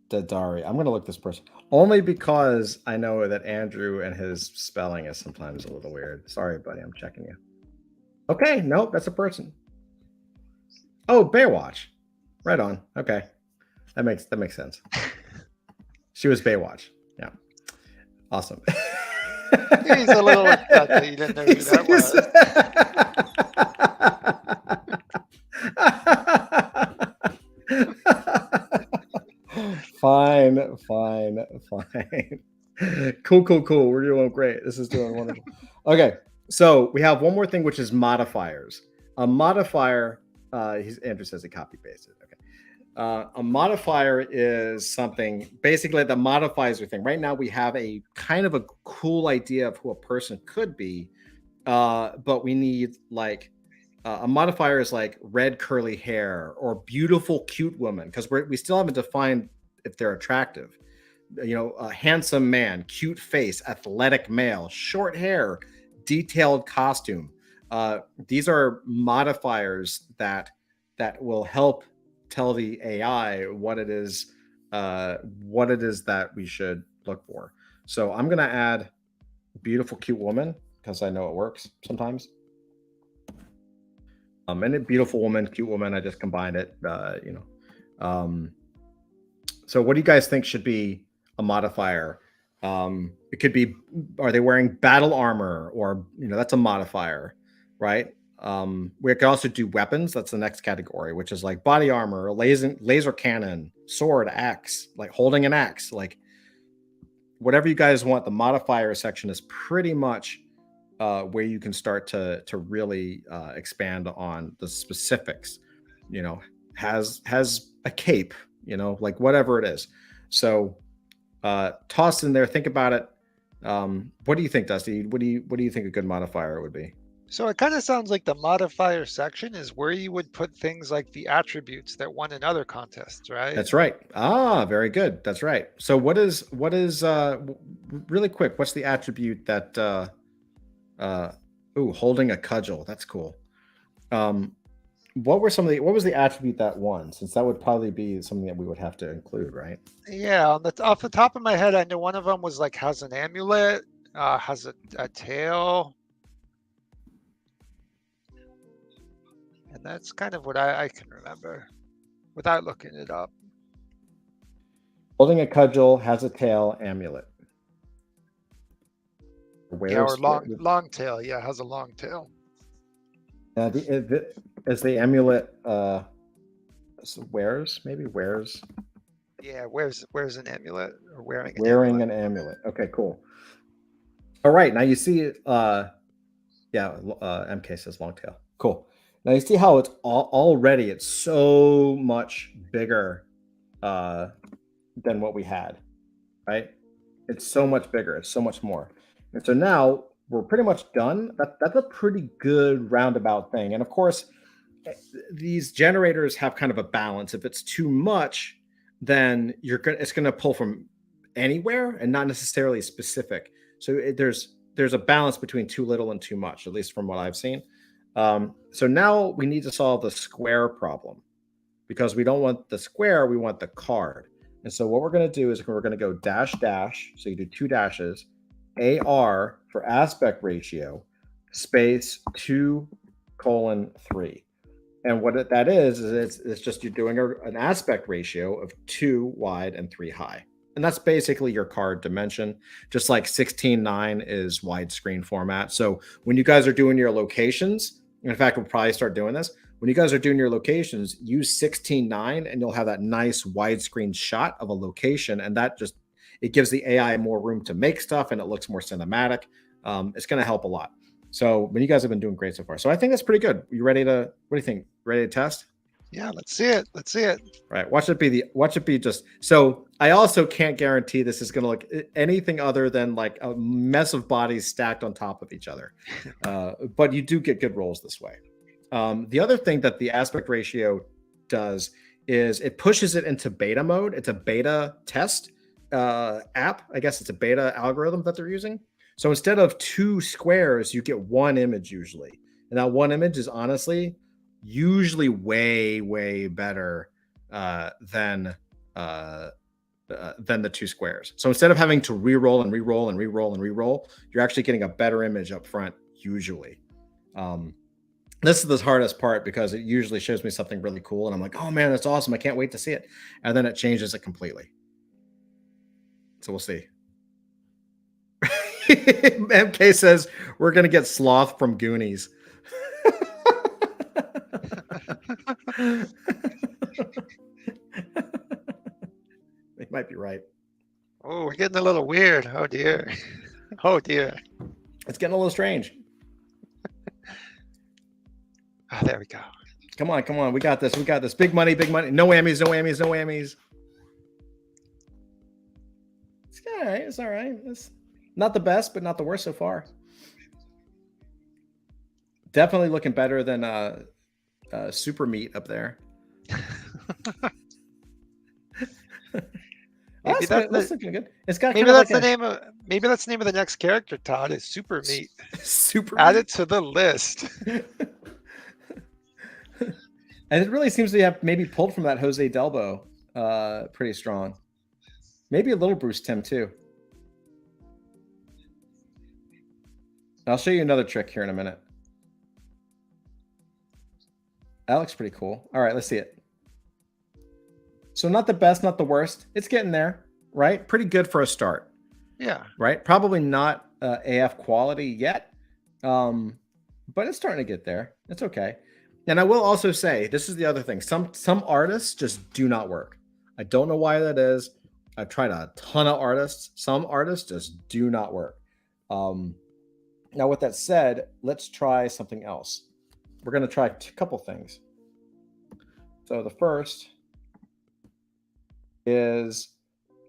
Daddario. I'm going to look this person only because I know that Andrew and his spelling is sometimes a little weird. Sorry, buddy. I'm checking you. Okay, nope, that's a person. Oh, Baywatch. Right on. Okay, that makes sense. She was Baywatch. Yeah, awesome. He's a little upset that you didn't know who that was. Fine. Cool. We're doing great. This is doing wonderful. Okay, so we have one more thing, which is modifiers. A modifier, Andrew says he copy pasted. Okay. A modifier is something basically that modifies your thing. Right now, we have a kind of a cool idea of who a person could be, but we need like a modifier is like red curly hair or beautiful cute woman, because we still haven't defined if they're attractive. You know, a handsome man, cute face, athletic male, short hair, detailed costume. These are modifiers that will help tell the AI what it is that we should look for. So I'm gonna add beautiful cute woman because I know it works sometimes. And a beautiful woman, cute woman, I just combined it. So what do you guys think should be a modifier? It could be, are they wearing battle armor, or that's a modifier, right? We can also do weapons. That's the next category, which is like body armor, laser cannon, sword, axe, like holding an axe, like whatever you guys want. The modifier section is pretty much where you can start to really expand on the specifics. Has a cape, like whatever it is. So toss in there, think about it. What do you think, Dusty? What do you think a good modifier would be? So it kind of sounds like the modifier section is where you would put things like the attributes that won in other contests, right? That's right. Very good. That's right. So what is really quick, what's the attribute that holding a cudgel? That's cool. What was the attribute that won? Since that would probably be something that we would have to include, right? Yeah, off the top of my head, I know one of them was like has an amulet, has a tail. And that's kind of what I can remember without looking it up. Holding a cudgel, has a tail, amulet. Or long tail. Yeah, has a long tail. Is the amulet wears? Maybe wears. Yeah, wears an amulet, or wearing an amulet. Okay, cool. All right, now you see MK says long tail. Cool. Now you see how it's already it's so much bigger than what we had, right? It's so much bigger. It's so much more. And so now we're pretty much done. That's a pretty good roundabout thing. And of course, these generators have kind of a balance. If it's too much, then it's going to pull from anywhere and not necessarily specific. So there's a balance between too little and too much, at least from what I've seen. So now we need to solve the square problem, because we don't want the square, we want the card. And so what we're going to do is we're going to go dash dash. So you do 2 dashes, AR for aspect ratio, space 2:3. And what that is it's just you're doing an aspect ratio of 2 wide and 3 high. And that's basically your card dimension, just like 16:9 is widescreen format. So when you guys are doing your locations, in fact, we'll probably start doing this. When you guys are doing your locations, use 16:9 and you'll have that nice widescreen shot of a location. And that it gives the AI more room to make stuff and it looks more cinematic. It's going to help a lot. So when you guys have been doing great so far. So I think that's pretty good. You ready to, what do you think? Ready to test? Yeah, let's see it. Right. Watch it be just, so I also can't guarantee this is going to look anything other than like a mess of bodies stacked on top of each other. But you do get good rolls this way. The other thing that the aspect ratio does is it pushes it into beta mode. It's a beta test app. I guess it's a beta algorithm that they're using. So instead of 2 squares, you get 1 image usually. And that 1 image is honestly usually way better than the 2 squares. So instead of having to re-roll, you're actually getting a better image up front usually. This is the hardest part because it usually shows me something really cool and I'm like, oh man, that's awesome. I can't wait to see it. And then it changes it completely. So we'll see. MK says we're going to get Sloth from Goonies. They might be right. Oh, we're getting a little weird. Oh dear. Oh dear. It's getting a little strange. Oh, there we go. Come on, come on. We got this. We got this. Big money, big money. No whammies, no whammies, no whammies. It's all right. It's all right. It's not the best, but not the worst so far. Definitely looking better than Super Meat up there. Maybe that's looking good. It's got maybe that's the name of the next character, Todd, is Super Meat. Super Add Meat. it to the list. And it really seems to have maybe pulled from that Jose Delbo pretty strong. Maybe a little Bruce Timm too. I'll show you another trick here in a minute. That looks pretty cool. All right, let's see it. So not the best, not the worst. It's getting there, right? Pretty good for a start. Yeah. Right? Probably not AF quality yet, but it's starting to get there. It's okay. And I will also say, this is the other thing. Some artists just do not work. I don't know why that is. I've tried a ton of artists. Some artists just do not work. Now, with that said, let's try something else. We're going to try a couple things. So the first is,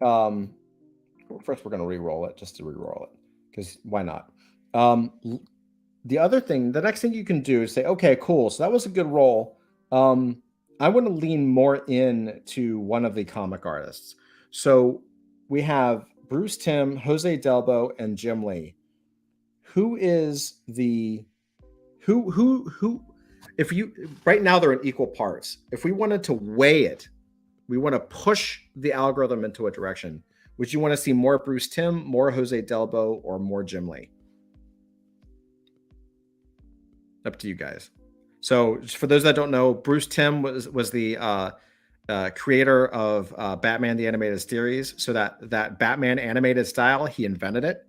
first we're going to re-roll it just to re-roll it, because why not? The other thing, the next thing you can do is say, okay, cool. So that was a good roll. I want to lean more in to one of the comic artists. So we have Bruce Timm, Jose Delbo, and Jim Lee. Who is the who if you right now they're in equal parts. If we wanted to weigh it, we want to push the algorithm into a direction. Would you want to see more Bruce Timm, more Jose Delbo, or more Jim Lee? Up to you guys. So for those that don't know, Bruce Timm was the creator of Batman the Animated Series. So that Batman animated style, he invented it.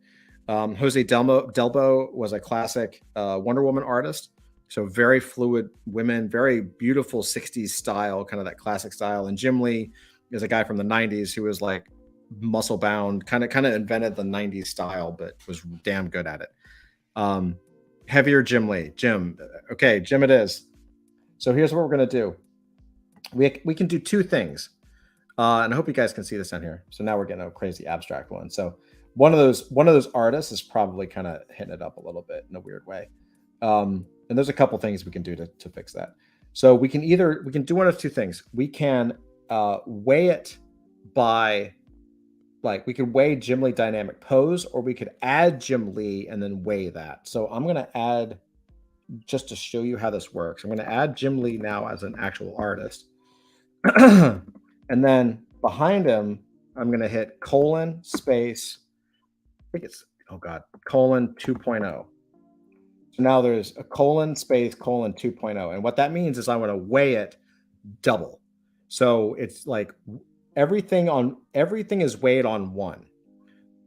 Jose Delbo was a classic Wonder Woman artist. So very fluid women, very beautiful 60s style, kind of that classic style. And Jim Lee is a guy from the 90s who was like muscle bound, kind of invented the 90s style, but was damn good at it. Heavier Jim Lee. Jim. Okay, Jim it is. So here's what we're going to do. We can do two things. And I hope you guys can see this on here. So now we're getting a crazy abstract one. So one of those artists is probably kind of hitting it up a little bit in a weird way. And there's a couple things we can do to fix that. So we can do one of two things. We can weigh it by, like, we could weigh Jim Lee dynamic pose, or we could add Jim Lee and then weigh that. So I'm going to add, just to show you how this works, I'm going to add Jim Lee now as an actual artist. And then behind him, I'm going to hit colon space, I think it's, oh God, colon 2.0. So now there's a colon space colon 2.0. And what that means is I want to weigh it double. So it's like everything is weighed on 1,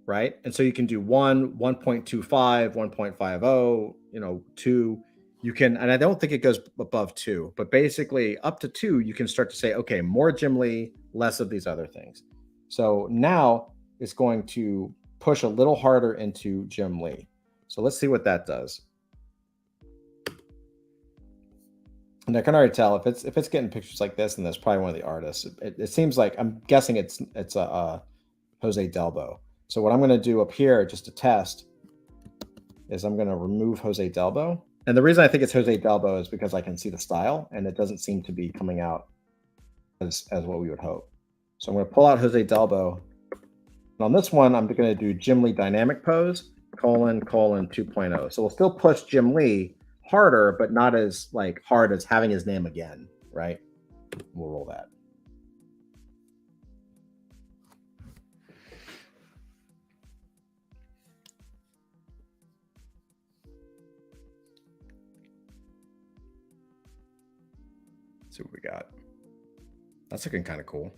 right? And so you can do 1, 1.25, 1.50, 2. You can, and I don't think it goes above 2, but basically up to 2, you can start to say, okay, more Jim Lee, less of these other things. So now it's going to push a little harder into Jim Lee. So let's see what that does. And I can already tell if it's getting pictures like this, and that's probably one of the artists. It seems like, I'm guessing it's a Jose Delbo. So what I'm going to do up here, just to test, is I'm going to remove Jose Delbo. And the reason I think it's Jose Delbo is because I can see the style, and it doesn't seem to be coming out as what we would hope. So I'm going to pull out Jose Delbo. And on this one, I'm going to do Jim Lee dynamic pose, colon 2.0. So we'll still push Jim Lee harder, but not as like hard as having his name again, right? We'll roll that. see what we got. That's looking kind of cool.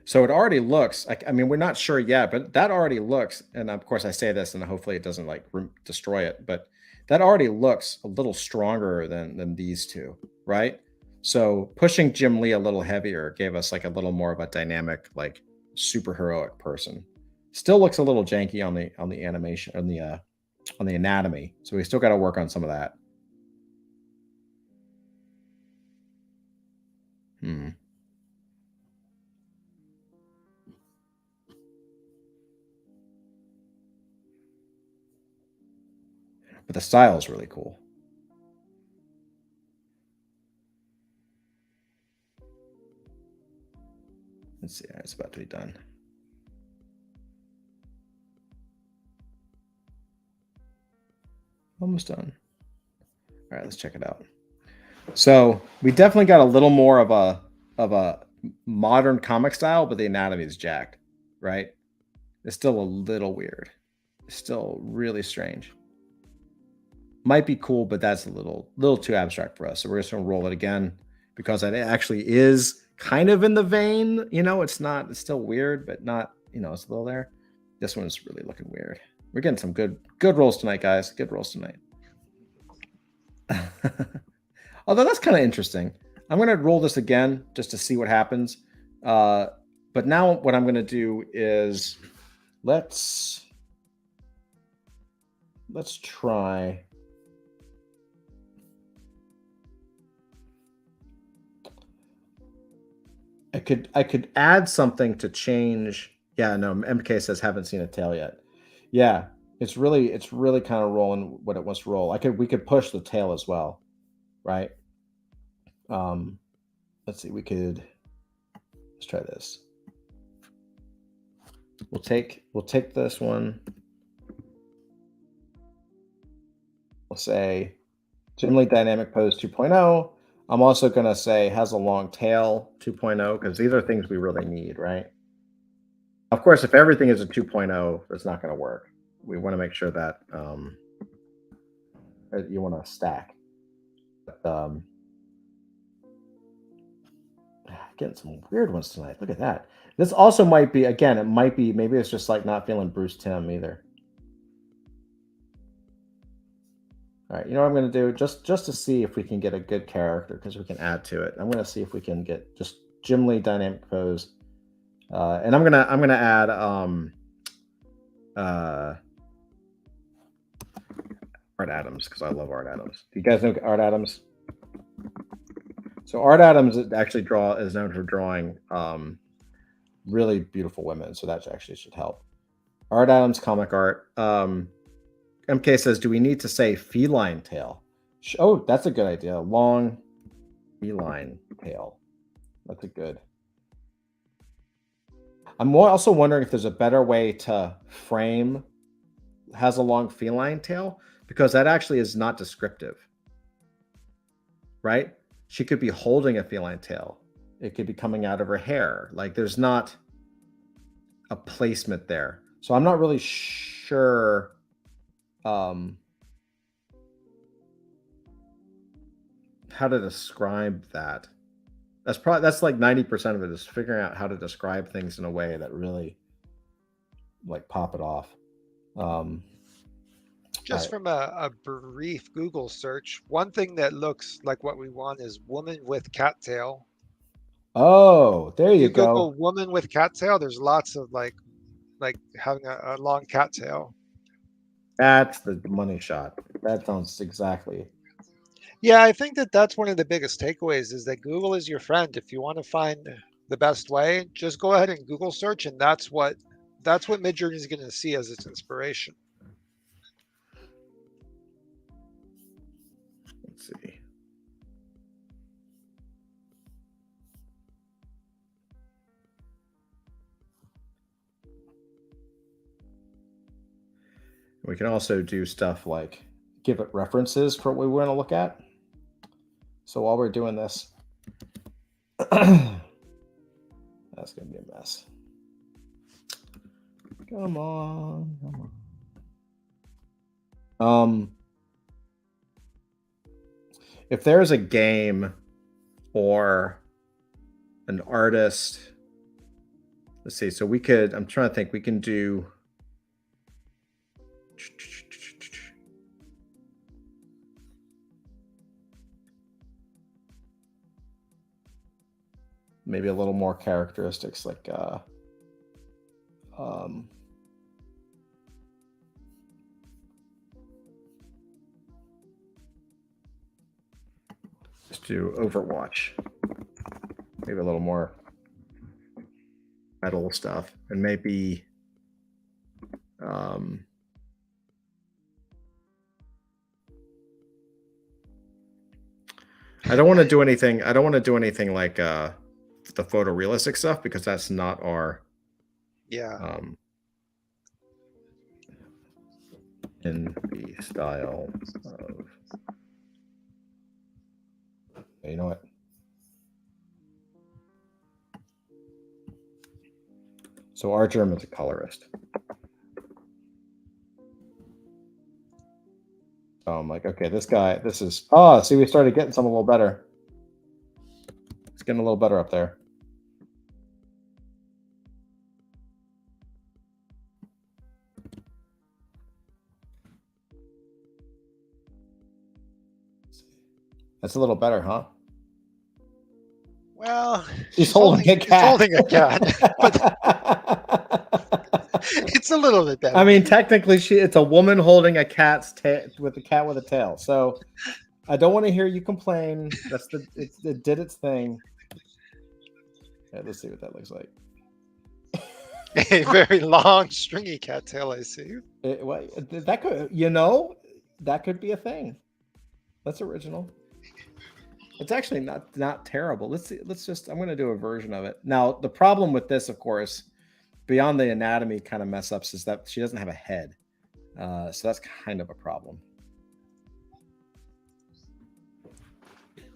So it already looks like, I mean, we're not sure yet, but that already looks, and of course I say this and hopefully it doesn't like destroy it, but that already looks a little stronger than these two, right? So pushing Jim Lee a little heavier gave us like a little more of a dynamic, like super heroic person. Still looks a little janky on the animation, on the anatomy. So we still got to work on some of that. But the style is really cool. Let's see, it's about to be done. Almost done. All right, let's check it out. So we definitely got a little more of a modern comic style, but the anatomy is jacked, right? It's still a little weird. It's still really strange. Might be cool, but that's a little too abstract for us. So we're just gonna roll it again because it actually is kind of in the vein. You know, it's still weird, but not, you know, it's a little there. This one's really looking weird. We're getting some good rolls tonight, guys. Good rolls tonight. Although that's kind of interesting. I'm going to roll this again just to see what happens. But now what I'm going to do is let's try. I could add something to change. Yeah, no, MK says haven't seen a tail yet. Yeah, it's really kind of rolling what it wants to roll. We could push the tail as well, right? Let's see, let's try this. We'll take this one. We'll say Generally Dynamic Pose 2.0. I'm also going to say has a long tail 2.0 because these are things we really need, right? Of course, if everything is a 2.0, it's not going to work. We want to make sure that you want to stack. But, getting some weird ones tonight. Look at that. This also might be, again, maybe it's just like not feeling Bruce Timm either. All right, you know what I'm going to do? Just to see if we can get a good character, because we can add to it. I'm going to see if we can get just Jim Lee Dynamic Pose. And I'm gonna add Art Adams, because I love Art Adams. Do you guys know Art Adams? So Art Adams actually is known for drawing really beautiful women, so that actually should help. Art Adams comic art. MK says, do we need to say feline tail? Oh, that's a good idea. Long feline tail. That's a good. I'm also wondering if there's a better way to frame has a long feline tail, because that actually is not descriptive, right? She could be holding a feline tail. It could be coming out of her hair. Like there's not a placement there. So I'm not really sure how to describe that. That's like 90% of it is figuring out how to describe things in a way that really like pop it off. Just from a brief Google search, one thing that looks like what we want is woman with cattail. Oh, there you go. Google woman with cattail, there's lots of like having a long cattail. That's the money shot. That sounds exactly. Yeah, I think that's one of the biggest takeaways is that Google is your friend. If you want to find the best way, just go ahead and Google search, and that's what Midjourney is going to see as its inspiration. Let's see. We can also do stuff like give it references for what we want to look at. So while we're doing this, that's going to be a mess. Come on. if there's a game or an artist, let's see. So we could, I'm trying to think, we can do maybe a little more characteristics like let's do Overwatch. Maybe a little more metal stuff, and maybe I don't want to do anything. I don't want to do anything like the photorealistic stuff, because that's not our in the style of, you know what? So our German's a colorist. So I'm like, okay, this guy, this is, oh, see, we started getting some a little better. It's getting a little better up there. That's a little better, huh? Well, he's holding a cat. He's holding a cat, but it's a little bit better. I mean, technically, it's a woman holding a cat's tail with a cat with a tail. So I don't want to hear you complain. That's it did its thing. Okay, let's see what that looks like. A very long, stringy cat tail, I see. That could, that could be a thing. That's original. It's actually not terrible. Let's see. I'm going to do a version of it. Now, the problem with this, of course, beyond the anatomy kind of mess ups, is that she doesn't have a head. So that's kind of a problem.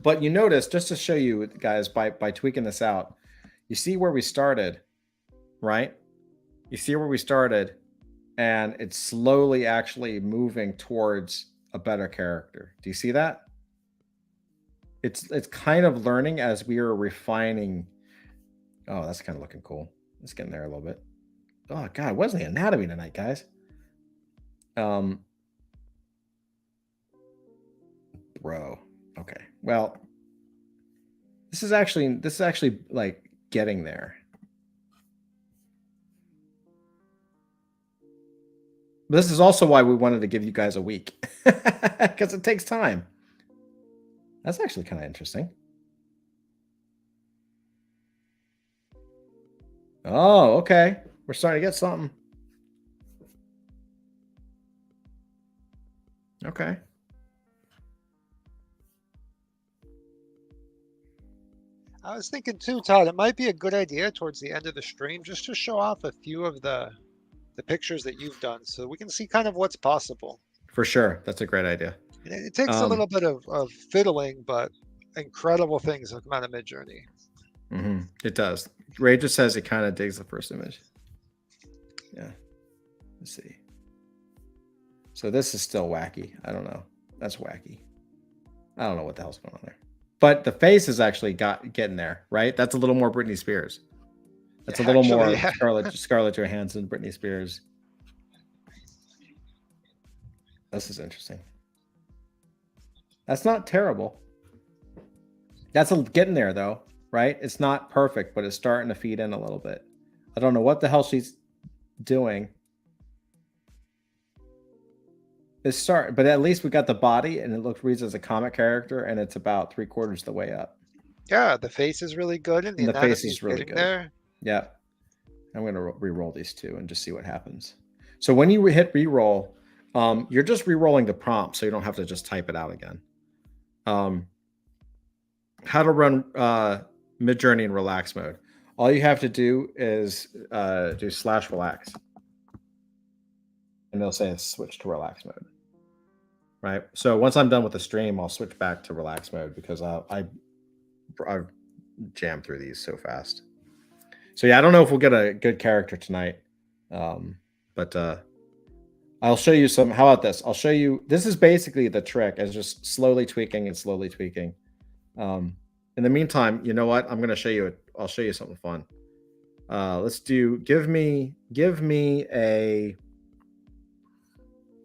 But you notice, just to show you guys, by tweaking this out, you see where we started, right? You see where we started, and it's slowly actually moving towards a better character. Do you see that? It's kind of learning as we are refining. Oh, that's kind of looking cool. Let's get in there a little bit. Oh God, what's the anatomy tonight, guys? Bro. Okay. Well, this is actually like getting there. But this is also why we wanted to give you guys a week, because it takes time. That's actually kind of interesting. Oh, okay. We're starting to get something. Okay. I was thinking too, Todd, it might be a good idea towards the end of the stream just to show off a few of the pictures that you've done so we can see kind of what's possible. For sure. That's a great idea. It takes a little bit of fiddling, but incredible things have come out of Midjourney. Mm-hmm. It does. Ray just says it kind of digs the first image. Yeah. Let's see. So this is still wacky. I don't know. That's wacky. I don't know what the hell's going on there. But the face is actually getting there, right? That's a little more Britney Spears. That's a little more Scarlett Johansson, Britney Spears. This is interesting. That's not terrible. That's getting there, though, right? It's not perfect, but it's starting to feed in a little bit. I don't know what the hell she's doing. But at least we got the body, and it reads as a comic character, and it's about 3/4 of the way up. Yeah, the face is really good, and the face is really good. There. Yeah, I'm going to re-roll these two and just see what happens. So when you hit re-roll, you're just re-rolling the prompt, so you don't have to just type it out again. How to run Midjourney in relax mode. All you have to do is do /relax. And they'll say switch to relax mode. Right. So once I'm done with the stream, I'll switch back to relax mode because I jam through these so fast. So yeah, I don't know if we'll get a good character tonight. But I'll show you some. How about this? I'll show you. This is basically the trick, is just slowly tweaking and slowly tweaking. In the meantime, you know what? I'm going to show you. I'll show you something fun. Let's do. Give me a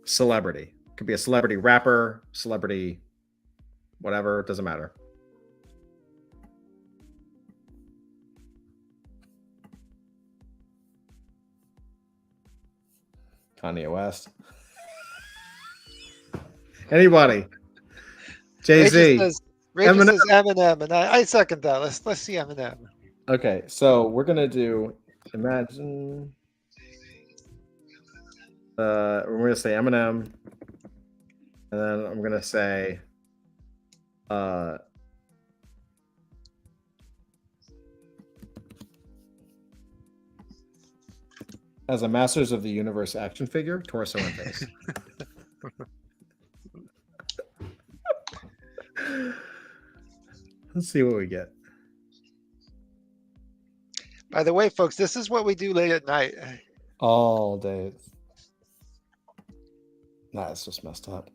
celebrity. Could be a celebrity rapper, celebrity, whatever. It doesn't matter. Kanye West. Anybody? Jay-Z. Rachel says Eminem, and I second that. Let's see Eminem. Okay, so we're gonna do. Imagine. We're gonna say Eminem, and then I'm gonna say. As a Masters of the Universe action figure, torso and face. Let's see what we get. By the way, folks, this is what we do late at night. All day. Nah, it's just messed up.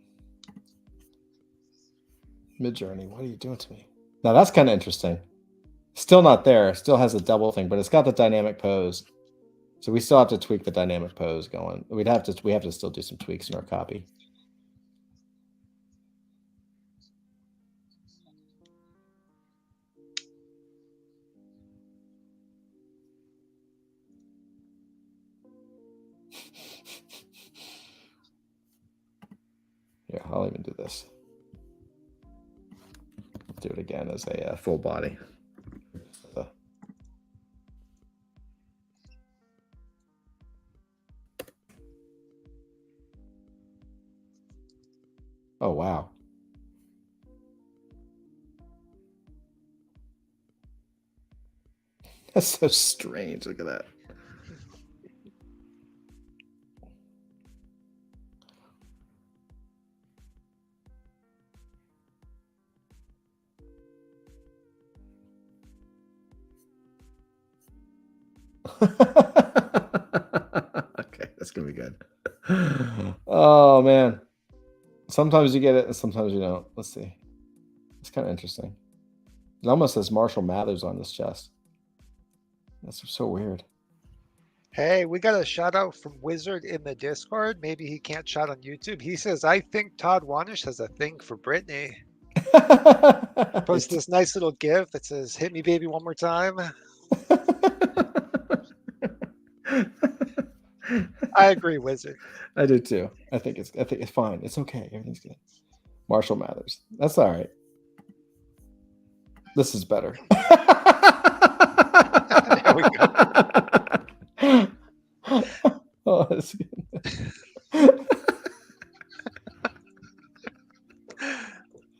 Midjourney, what are you doing to me? Now that's kind of interesting. Still not there. Still has a double thing, but it's got the dynamic pose. So we still have to tweak the dynamic pose going. We have to still do some tweaks in our copy. Yeah, I'll even do this. Do it again as a full body. Oh, wow. That's so strange. Look at that. Okay, that's gonna be good. Oh man, sometimes you get it and sometimes you don't. Let's see. It's kind of interesting. It almost says Marshall Mathers on this chest. That's so weird. Hey, we got a shout out from Wizard in the Discord. Maybe he can't chat on YouTube. He says, I think Todd Wanish has a thing for Britney. Post this nice little GIF that says, hit me baby one more time. I agree, Wizard. I do too. I think it's fine. It's okay. Everything's good. Marshall Mathers. That's all right. This is better. There we go. Oh, that's good.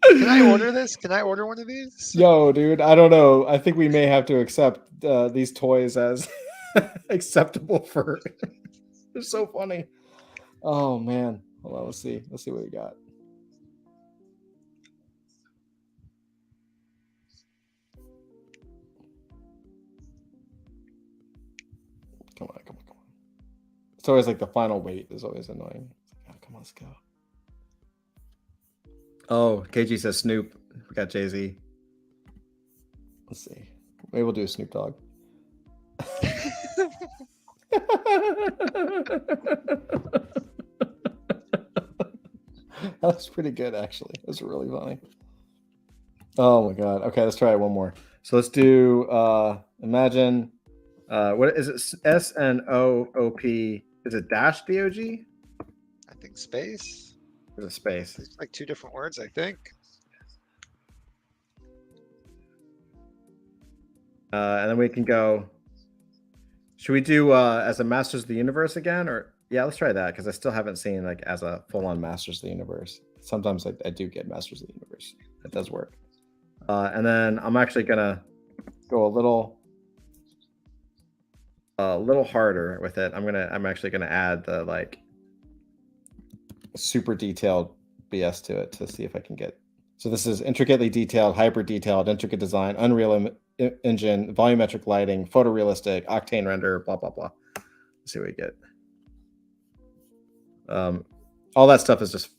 Can I order this? Can I order one of these? Yo, dude, I don't know. I think we may have to accept these toys as acceptable for. They're so funny. Oh man. Hold on, let's see. Let's see what we got. Come on. It's always like the final wait is always annoying. Oh, come on, let's go. Oh, KG says Snoop. We got Jay-Z. Let's see. Maybe we'll do a Snoop Dogg. That was pretty good, actually. It was really funny. Oh my god. Okay, let's try it one more. So let's do imagine what is it? SNOOP. Is it dash DOG? I think space. There's a space. It's like two different words, I think. And then we can go. Should we do as a Masters of the Universe again? Or yeah, let's try that because I still haven't seen like as a full-on Masters of the Universe. Sometimes I do get Masters of the Universe. It does work. And then I'm actually gonna go a little harder with it. I'm actually gonna add the like super detailed BS to it to see if I can get. So this is intricately detailed, hyper detailed, intricate design, Unreal Engine, volumetric lighting, photorealistic, octane render, blah blah blah. Let's see what we get. All that stuff is just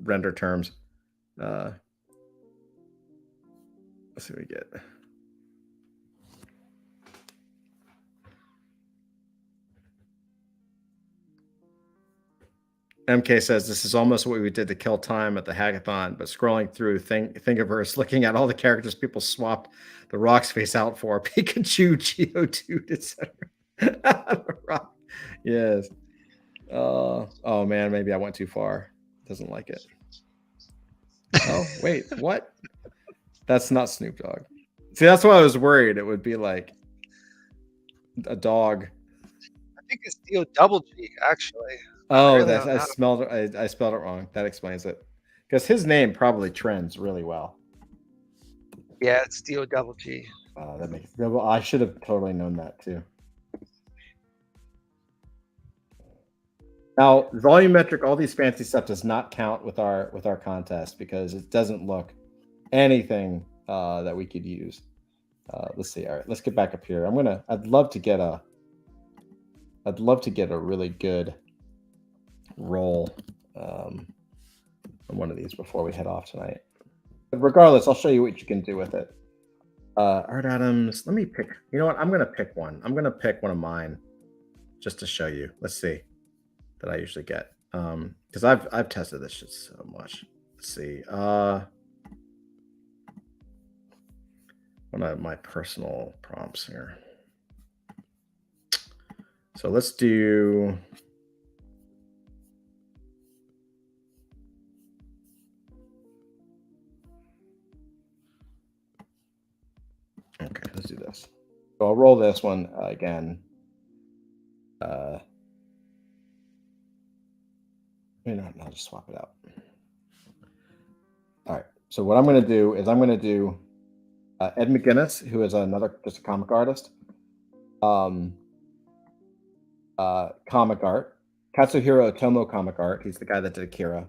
render terms. Let's see what we get. MK says this is almost what we did to kill time at the hackathon, but scrolling through Thingiverse, looking at all the characters people swapped the rock's face out for, Pikachu, Geodude, etc. Yes. Oh man, maybe I went too far. Doesn't like it. Oh wait, what? That's not Snoop Dogg. See, that's why I was worried. It would be like a dog. I think it's D-O-double-G, actually. Oh, I spelled it wrong. That explains it. Because his name probably trends really well. Yeah, it's D-O-double-G. That makes well. I should have totally known that too. Now, volumetric, all these fancy stuff does not count with our contest because it doesn't look anything that we could use. Let's see. All right, let's get back up here. I'd love to get a really good roll on one of these before we head off tonight. But regardless, I'll show you what you can do with it. Art Adams, let me pick. You know what? I'm gonna pick one. I'm gonna pick one of mine just to show you. Let's see that I usually get. Because I've tested this shit so much. Let's see. One of my personal prompts here. So let's do. Okay, let's do this. So I'll roll this one again. I'll just swap it out. All right. So what I'm going to do is I'm going to do Ed McGuinness, who is just a comic artist. Comic art. Katsuhiro Otomo comic art. He's the guy that did Akira.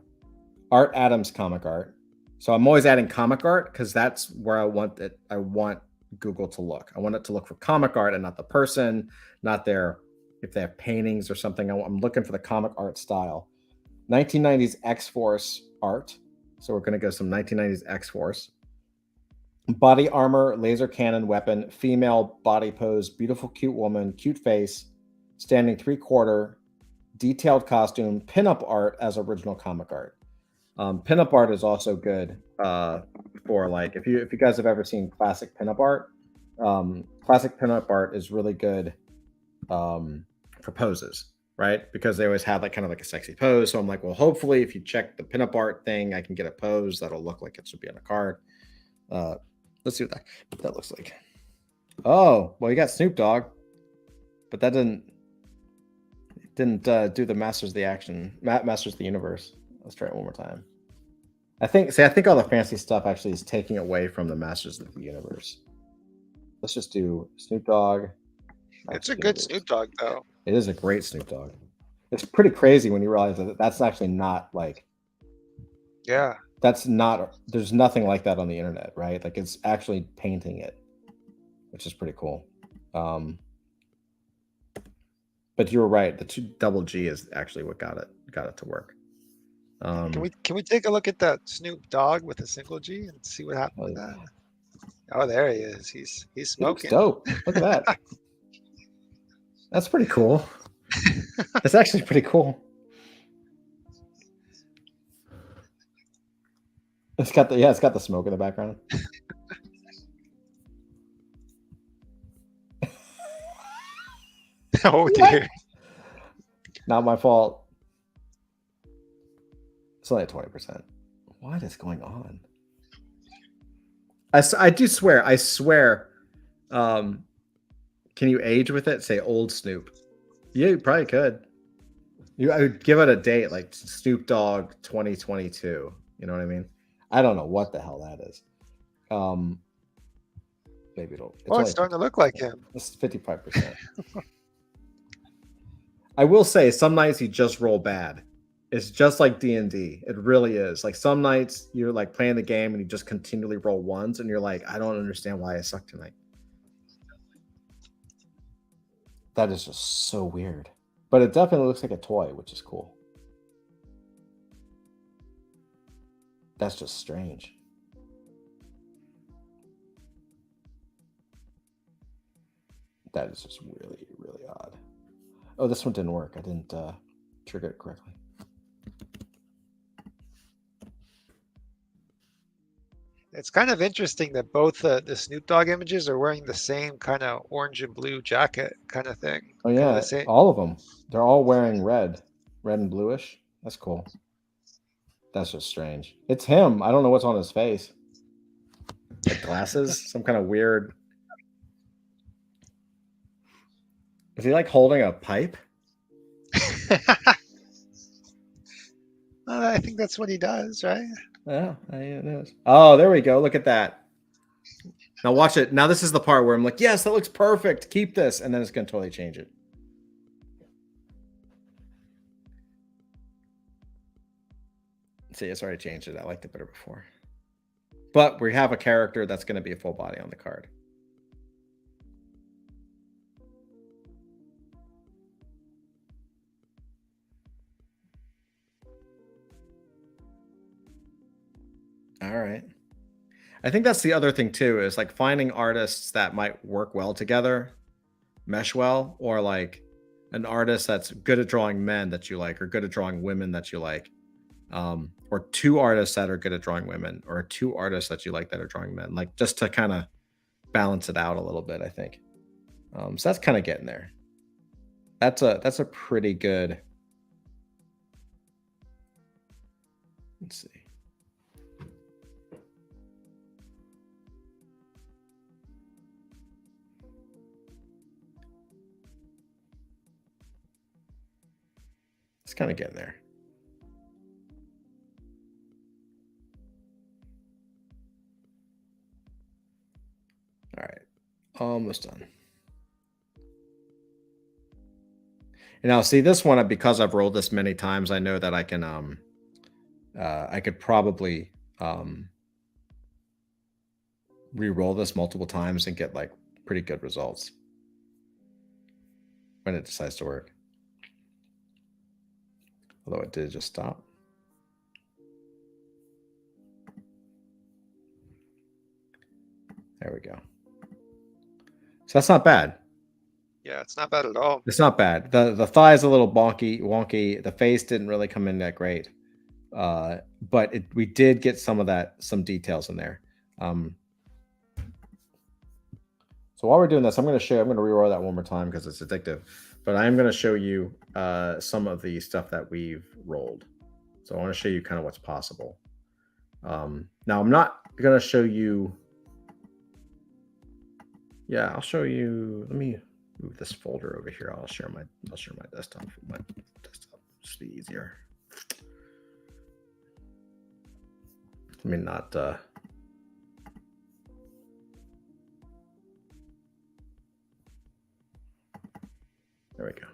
Art Adams comic art. So I'm always adding comic art because that's where I want it. I want Google to look. I want it to look for comic art and not the person, not if they have paintings or something. I'm looking for the comic art style. 1990s X-Force art. So we're going to go some 1990s X-Force. Body armor, laser cannon weapon, female body pose, beautiful, cute woman, cute face, standing 3/4, detailed costume, pinup art as original comic art. Pinup art is also good for like if you guys have ever seen classic pinup art. Classic pinup art is really good for poses, right? Because they always have like kind of like a sexy pose. So I'm like, well, hopefully if you check the pinup art thing, I can get a pose that'll look like it should be on a card. Let's see what that looks like. Oh, well, you got Snoop Dogg, but that didn't do the Masters of the Universe. Let's try it one more time. I think all the fancy stuff actually is taking away from the Masters of the Universe. Let's just do Snoop Dogg. It's a good Snoop Dogg, though. It is a great Snoop Dogg. It's pretty crazy when you realize that that's actually not like. Yeah. There's nothing like that on the internet, right? Like it's actually painting it, which is pretty cool. But you were right. The double-G is actually what got it to work. Can we take a look at that Snoop Dogg with a single G and see what happened with that? Oh, there he is. He's smoking. Dope. Look at that. That's pretty cool. It's actually pretty cool. It's got the smoke in the background. Oh dear. Not my fault. It's only at 20%. What is going on? I do swear. I swear. Can you age with it? Say old Snoop. Yeah, you probably could. I would give it a date like Snoop Dogg 2022. You know what I mean? I don't know what the hell that is. Maybe it's starting to look like him. It's 55%. I will say some nights you just roll bad. It's just like D&D. It really is. Like some nights you're like playing the game and you just continually roll ones and you're like, I don't understand why I suck tonight. That is just so weird. But it definitely looks like a toy, which is cool. That's just strange. That is just really, really odd. Oh, this one didn't work. I didn't trigger it correctly. It's kind of interesting that both the Snoop Dogg images are wearing the same kind of orange and blue jacket kind of thing. Oh Kind of yeah, the same. all of them. They're all wearing red and bluish. That's cool. That's just strange. It's him. I don't know what's on his face. Like glasses, some kind of weird. Is he like holding a pipe? I think that's what he does, right? Yeah, it is. Oh, there we go. Look at that. Now watch it. Now this is the part where I'm like, yes, that looks perfect. Keep this. And then it's going to totally change it. See, it's already changed it. I liked it better before. But we have a character that's going to be a full body on the card. All right. I think that's the other thing too, is like finding artists that might work well together, mesh well, or like an artist that's good at drawing men that you like, or good at drawing women that you like. Or two artists that are good at drawing women, or two artists that you like that are drawing men, like just to kind of balance it out a little bit, I think. So that's kind of getting there. That's a pretty good. Let's see. It's kind of getting there. All right, almost done. And now see this one, because I've rolled this many times, I know that I can I could probably re-roll this multiple times and get like pretty good results when it decides to work. Although it did just stop. There we go. So that's not bad. Yeah, it's not bad at all. It's not bad. The thigh is a little wonky. The face didn't really come in that great. But we did get some details in there. So while we're doing this, I'm going to re-roll that one more time because it's addictive. But I am going to show you some of the stuff that we've rolled. So I want to show you kind of what's possible. Now I'm not going to show you. Yeah, I'll show you. Let me move this folder over here. I'll share my desktop. My desktop just be easier. Let me not. There we go.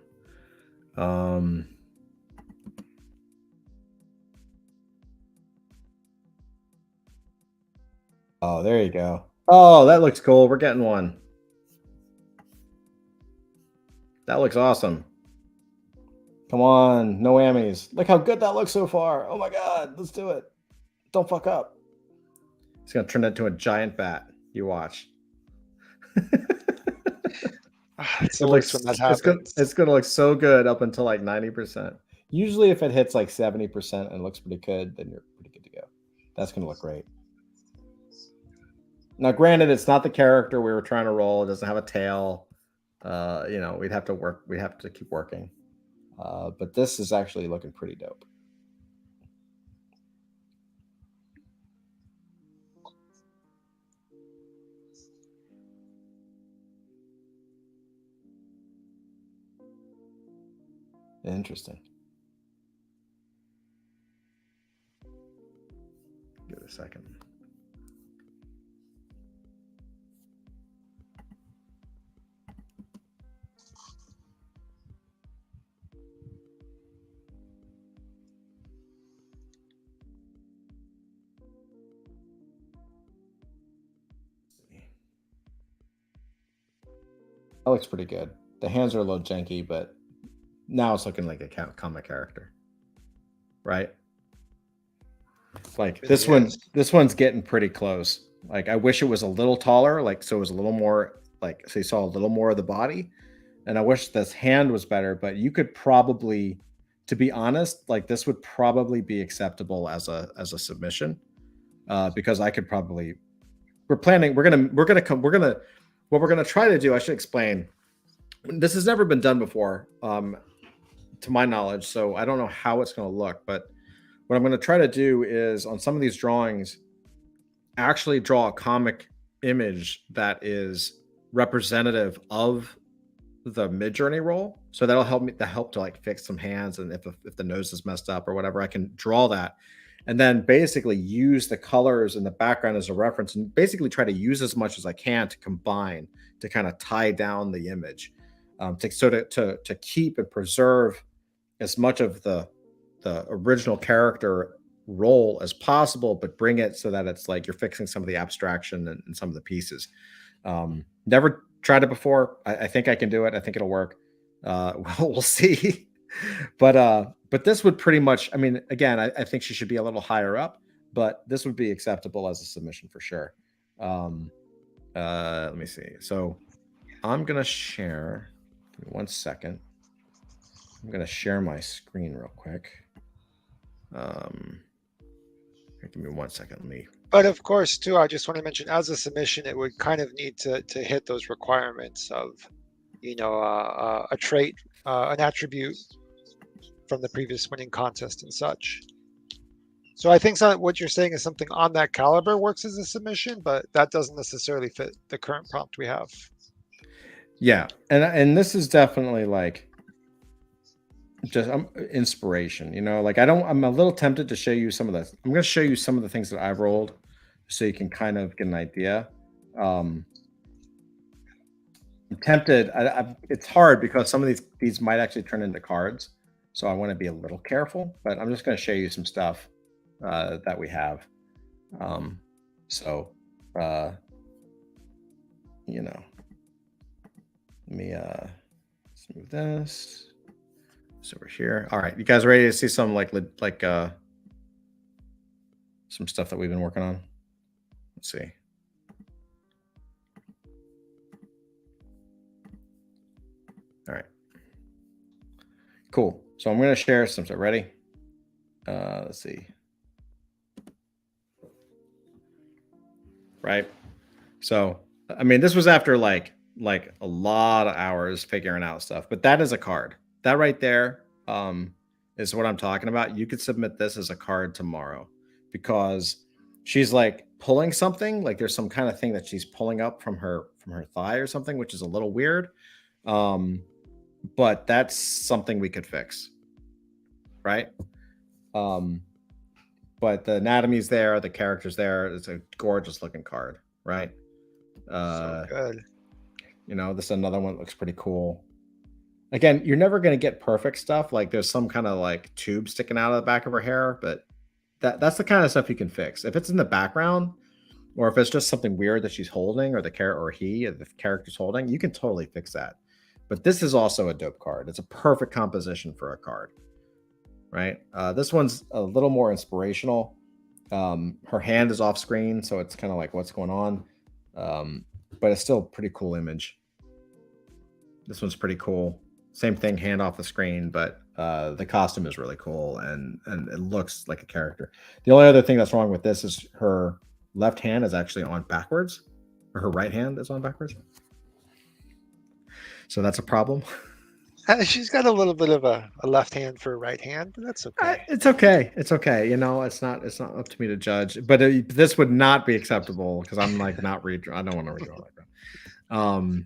Oh, there you go. Oh, that looks cool. We're getting one. That looks awesome. Come on, no whammies. Look how good that looks so far. Oh my God, let's do it. Don't fuck up. It's gonna turn into a giant bat. You watch. It's always when that happens. It's gonna look so good up until like 90%. Usually if it hits like 70% and looks pretty good, then you're pretty good to go. That's gonna look great. Now, granted, it's not the character we were trying to roll. It doesn't have a tail. We'd have to work. We have to keep working. But this is actually looking pretty dope. Interesting. Give it a second. That looks pretty good. The hands are a little janky, but now it's looking like a comic character, right? Like Really this one, is. this one's getting pretty close. Like I wish it was a little taller, like so it was a little more like so you saw a little more of the body. And I wish this hand was better, but you could probably, to be honest, like this would probably be acceptable as a submission. Because I could probably we're gonna what we're gonna try to do, I should explain. This has never been done before, to my knowledge, so I don't know how it's gonna look, but what I'm gonna try to do is on some of these drawings actually draw a comic image that is representative of the mid journey roll. So that'll help me to like fix some hands, and if the nose is messed up or whatever, I can draw that and then basically use the colors in the background as a reference and basically try to use as much as I can to combine to kind of tie down the image, to keep and preserve as much of the original character role as possible, but bring it so that it's like you're fixing some of the abstraction and some of the pieces. Never tried it before. I think I can do it. I think it'll work. We'll see. But this would pretty much, I mean, again, I think she should be a little higher up, but this would be acceptable as a submission for sure. Let me see. So I'm going to share, give me 1 second. I'm going to share my screen real quick. Give me 1 second. Let me. But of course, too, I just want to mention as a submission, it would kind of need to hit those requirements of, a trait, an attribute from the previous winning contest and such. So I think what you're saying is something on that caliber works as a submission, but that doesn't necessarily fit the current prompt we have. Yeah, and this is definitely like just inspiration, like I'm a little tempted to show you I'm going to show you some of the things that I've rolled so you can kind of get an idea. I'm tempted. It's hard because some of these might actually turn into cards, so I want to be a little careful, but I'm just going to show you some stuff that we have. Let me let's move this over here. All right, you guys ready to see some some stuff that we've been working on? Let's see. All right, cool. So I'm going to share some stuff. Ready? Let's see. Right. So, I mean, this was after like a lot of hours figuring out stuff, but that is a card. That right there is what I'm talking about. You could submit this as a card tomorrow because she's like pulling something, like there's some kind of thing that she's pulling up from her thigh or something, which is a little weird. But that's something we could fix. Right. But the anatomy's there, the character's there. It's a gorgeous looking card, right? So good. This is another one that looks pretty cool. Again, you're never going to get perfect stuff. Like there's some kind of like tube sticking out of the back of her hair, but that's the kind of stuff you can fix. If it's in the background, or if it's just something weird that she's holding, or the character's holding, you can totally fix that. But this is also a dope card. It's a perfect composition for a card. Right. This one's a little more inspirational. Her hand is off screen, so it's kind of like what's going on. But it's still a pretty cool image. This one's pretty cool. Same thing, hand off the screen, but the costume is really cool and it looks like a character. The only other thing that's wrong with this is her left hand is actually on backwards, or her right hand is on backwards. So that's a problem. She's got a little bit of a left hand for a right hand, but that's okay. It's okay. It's okay. It's not up to me to judge. But this would not be acceptable because I'm like not redraw. I don't want to redraw like that.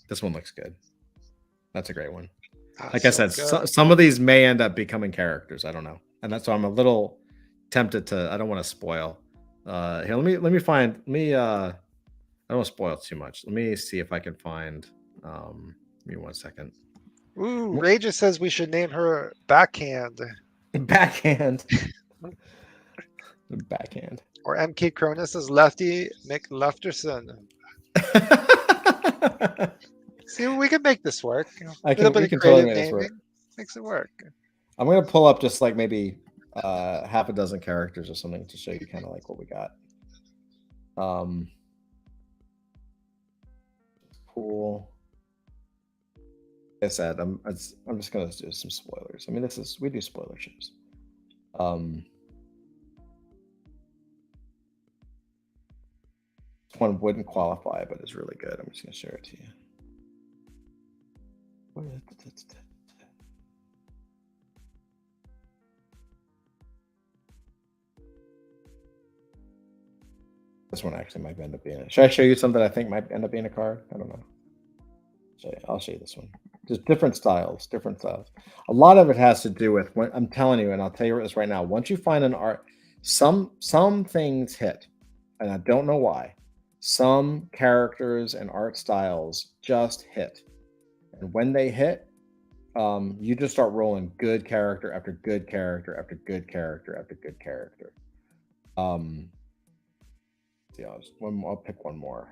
This one looks good. That's a great one. Like I said, some of these may end up becoming characters. I don't know, and that's why I'm a little tempted to. I don't want to spoil. Here, let me find. I don't want to spoil too much. Let me see if I can find. Give me 1 second. Ooh, Ray just says we should name her Backhand. Backhand. Backhand. Or MK Cronus says Lefty McLefterson. See, we can make this work. A little bit of creative naming makes it work. I'm going to pull up just like maybe half a dozen characters or something to show you kind of like what we got. Cool. Like I said, I'm just gonna do some spoilers. I mean, we do spoiler shows. One wouldn't qualify, but it's really good. I'm just gonna share it to you. This one actually might end up being. Should I show you something I think might end up being a card? I don't know. I'll show you this one. Just different styles, different styles. A lot of it has to do with when I'm telling you, and I'll tell you this right now. Once you find an art, some things hit, and I don't know why. Some characters and art styles just hit, and when they hit, you just start rolling good character after good character after good character after good character. Yeah, I'll pick one more.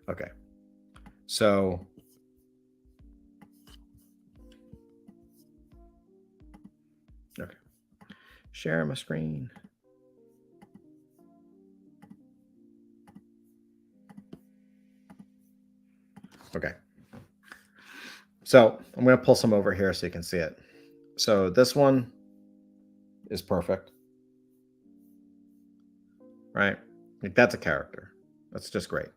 Okay, so okay, share my screen. Okay, so I'm going to pull some over here so you can see it. So this one is perfect, right? Like that's a character. That's just great.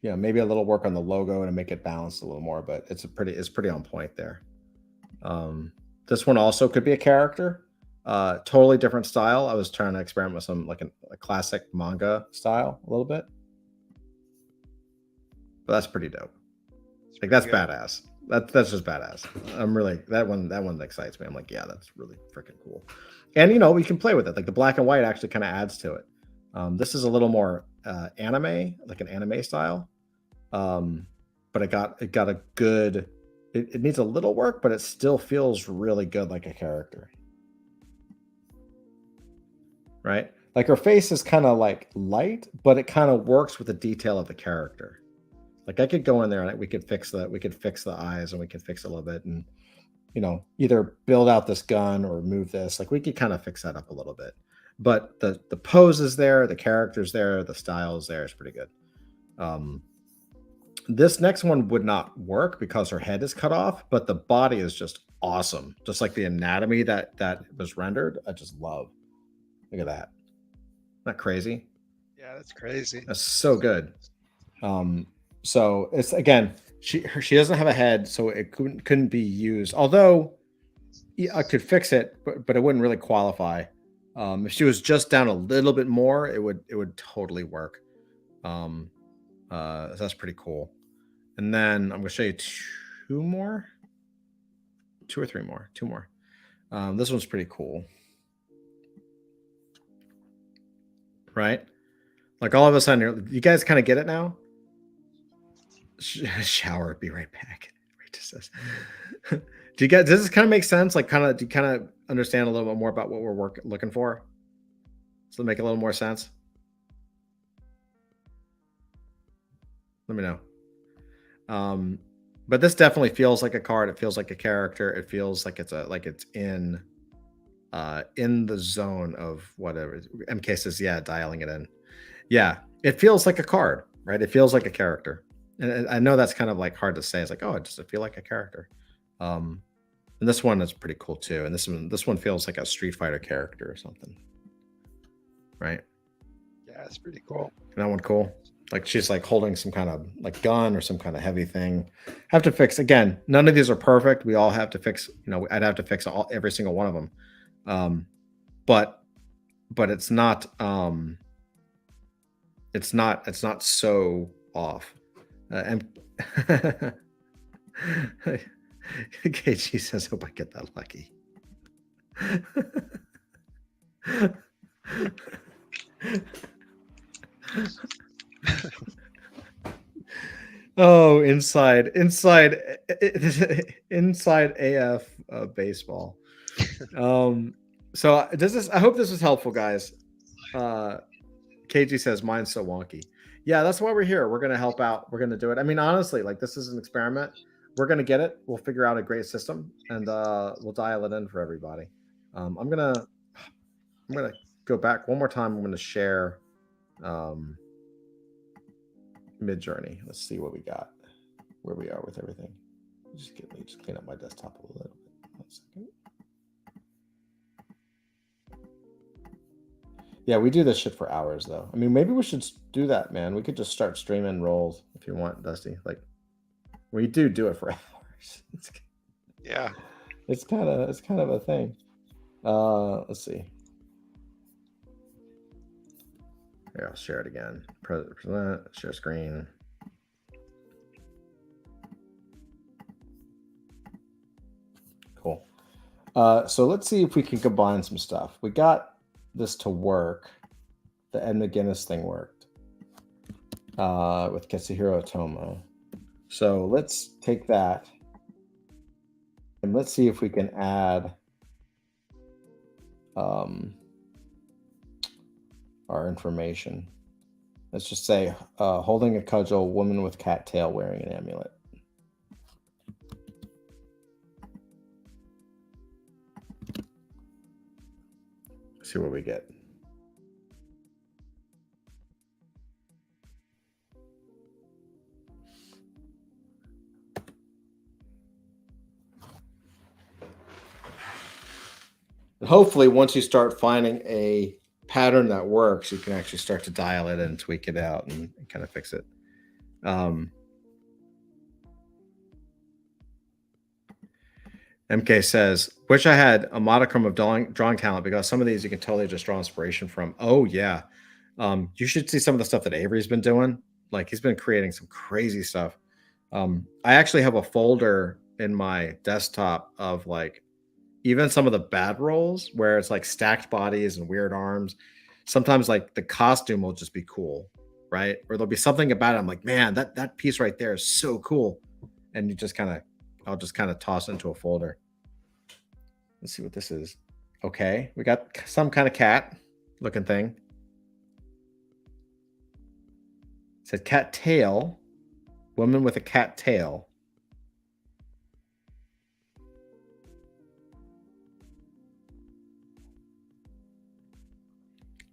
Yeah, maybe a little work on the logo to make it balanced a little more, but it's pretty on point there. This one also could be a character. Totally different style. I was trying to experiment with some like a classic manga style a little bit, but that's pretty dope. Like that's badass. That's just badass. I'm really that one excites me. I'm like, yeah, that's really freaking cool. And we can play with it. Like the black and white actually kind of adds to it. This is a little more anime, like an anime style. But it got a good. It needs a little work, but it still feels really good, like a character. Right? Like her face is kind of like light, but it kind of works with the detail of the character. Like I could go in there and we could fix the eyes and we could fix it a little bit and either build out this gun or move this. Like we could kind of fix that up a little bit. But the pose is there, the character's there, the style is there. It's pretty good. This next one would not work because her head is cut off, but the body is just awesome. Just like the anatomy that was rendered, I just love. Look at that. Isn't that crazy? Yeah, that's crazy. That's so good. So it's again, she doesn't have a head, so it couldn't be used. Although I could fix it, but it wouldn't really qualify. If she was just down a little bit more, it would totally work. That's pretty cool. And then I'm going to show you two or three more. This one's pretty cool. Right? Like all of a sudden, you guys kind of get it now? Shower, be right back. Rachel says. Does this kind of make sense? Like do you kind of understand a little bit more about what we're looking for? Does it make a little more sense? Let me know. But this definitely feels like a card. It feels like a character. It feels like it's in the zone of whatever. MK says, yeah, dialing it in. Yeah, it feels like a card, right? It feels like a character. And I know that's kind of like hard to say. It's like, oh, it does feel like a character. And this one is pretty cool too. And this one feels like a Street Fighter character or something, right? Yeah, it's pretty cool. Isn't that one cool? Like she's like holding some kind of like gun or some kind of heavy thing. Have to fix again. None of these are perfect. We all have to fix. I'd have to fix every single one of them. But it's not. It's not so off. And KG says, "Hope I get that lucky." Oh, inside AF baseball. So I hope this was helpful, guys. KG says mine's so wonky. Yeah, that's why we're here. We're going to help out. We're going to do it. I mean, honestly, like this is an experiment. We're going to get it. We'll figure out a great system, and we'll dial it in for everybody. I'm gonna go back one more time. I'm gonna share Mid-Journey. Let's see what we got, where we are with everything. Just clean up my desktop a little bit. 1 second. Yeah, we do this shit for hours though. I mean, maybe we should do that, man. We could just start streaming rolls if you want, Dusty. Like, we do it for hours. Yeah, it's kind of a thing. Let's see. Here, I'll share it again. Present, share screen. Cool. So let's see if we can combine some stuff. We got this to work. The Ed McGuinness thing worked with Katsuhiro Otomo. So let's take that and let's see if we can add our information. Let's just say holding a cudgel, woman with cat tail wearing an amulet. See what we get. And hopefully, once you start finding a pattern that works, you can actually start to dial it and tweak it out and kind of fix it. MK says, wish I had a modicum of drawing talent, because some of these you can totally just draw inspiration from. Oh, yeah. You should see some of the stuff that Avery's been doing. Like, he's been creating some crazy stuff. I actually have a folder in my desktop of like even some of the bad rolls where it's like stacked bodies and weird arms. Sometimes like the costume will just be cool, right? Or there'll be something about it. I'm like, man, that piece right there is so cool. And you just I'll just kind of toss it into a folder. Let's see what this is. Okay, we got some kind of cat looking thing. It said cat tail, woman with a cat tail.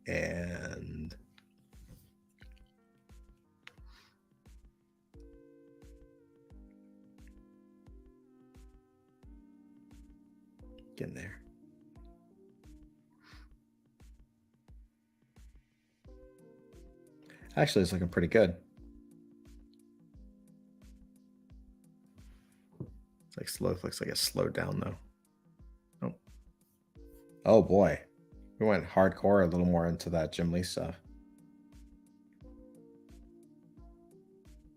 And get in there. Actually, it's looking pretty good. It's like slow. Looks like it's slowed down though. Oh, oh boy, we went hardcore a little more into that Jim Lee stuff.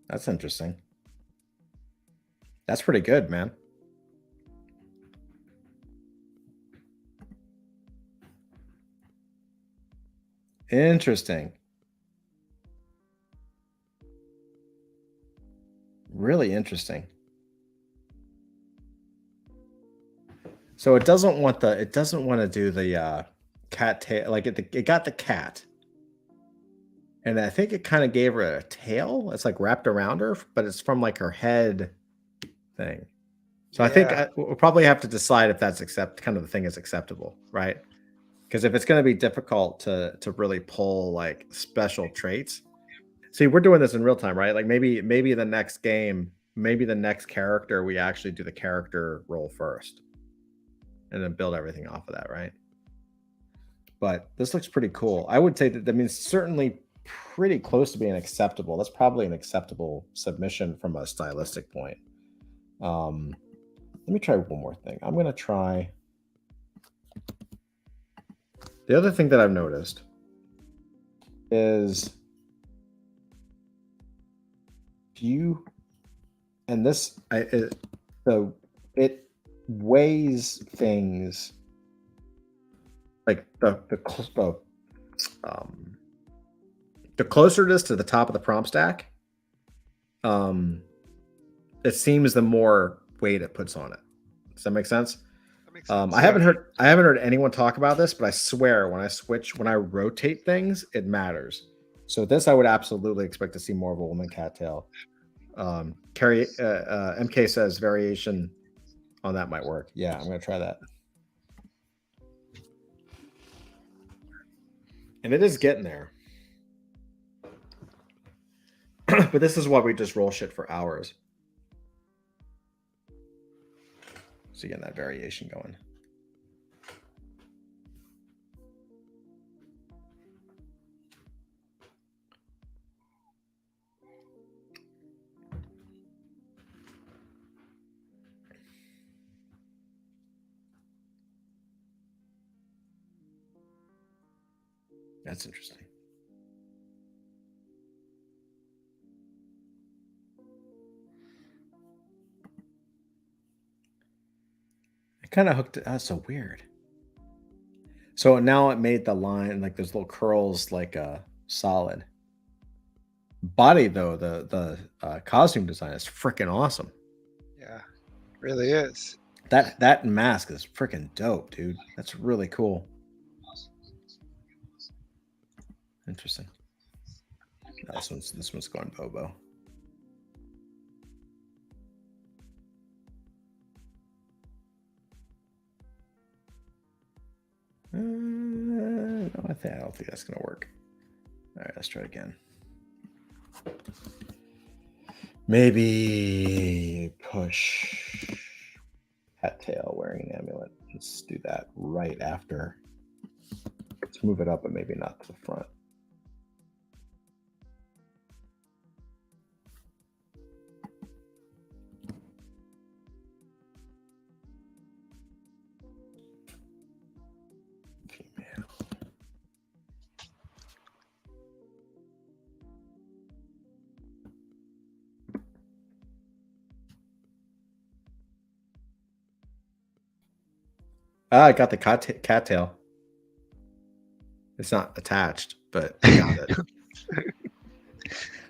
That's interesting. That's pretty good, man. Interesting. Really interesting. So it doesn't want to do the cat tail. Like it got the cat. And I think it kind of gave her a tail. It's like wrapped around her, but it's from like her head thing. So yeah. I think we'll probably have to decide if that's kind of the thing is acceptable, right? Because if it's going to be difficult to really pull like special traits. See, we're doing this in real time, right? Like maybe the next game, maybe the next character, we actually do the character roll first and then build everything off of that, right? But this looks pretty cool. I would say that means certainly pretty close to being acceptable. That's probably an acceptable submission from a stylistic point. Let me try one more thing. I'm going to try. The other thing that I've noticed is it weighs things like the closer it is to the top of the prompt stack, it seems the more weight it puts on it. Does that make sense? makes sense. I haven't heard anyone talk about this, but I swear when I rotate things, it matters. So this I would absolutely expect to see more of a woman cattail. Carrie MK says variation on that might work. Yeah, I'm gonna try that. And it is getting there. But this is why we just roll shit for hours. So getting that variation going. That's interesting. I kind of hooked it. That's so weird. So now it made the line, like those little curls, like solid. Body though, the costume design is freaking awesome. Yeah, really is. That mask is freaking dope, dude. That's really cool. Interesting. No, this one's going Bobo. No, I don't think that's gonna work. All right, let's try it again. Maybe push hat tail wearing an amulet. Let's do that right after. Let's move it up, but maybe not to the front. I got the cattail. It's not attached, but I got it.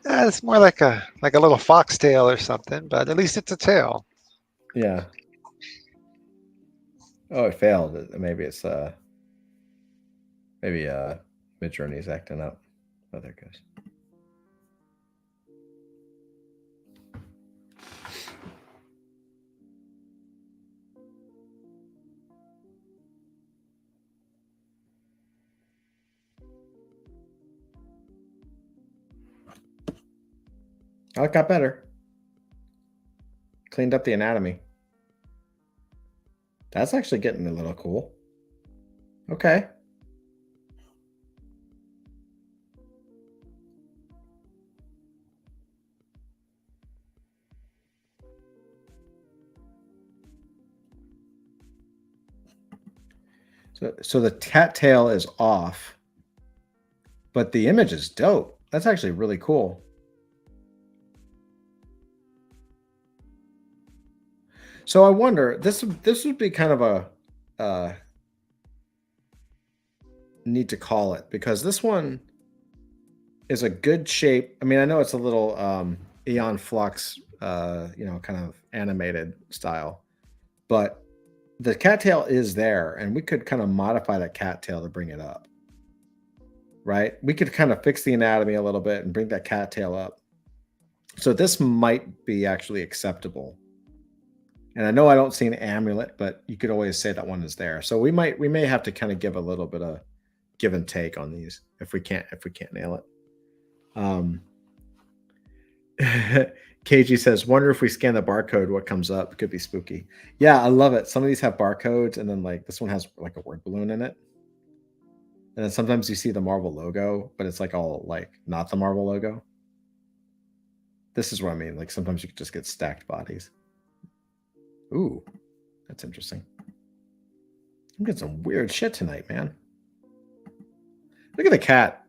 It's more like a little foxtail or something, but at least it's a tail. Yeah. Oh, it failed. Maybe it's Midjourney's acting up. Oh, there it goes. Oh, it got better. Cleaned up the anatomy. That's actually getting a little cool. Okay. So the cattail is off, but the image is dope. That's actually really cool. So I wonder, this would be kind of a need to call it, because this one is a good shape. I mean, I know it's a little Aeon Flux, kind of animated style, but the cattail is there, and we could kind of modify that cattail to bring it up, right? We could kind of fix the anatomy a little bit and bring that cattail up. So this might be actually acceptable. And I know I don't see an amulet, but you could always say that one is there. So we may have to kind of give a little bit of give and take on these if we can't nail it. KG says, wonder if we scan the barcode, what comes up? It could be spooky. Yeah, I love it. Some of these have barcodes, and then like this one has like a word balloon in it. And then sometimes you see the Marvel logo, but it's like all like not the Marvel logo. This is what I mean. Like sometimes you could just get stacked bodies. Ooh, that's interesting. I'm getting some weird shit tonight, man. Look at the cat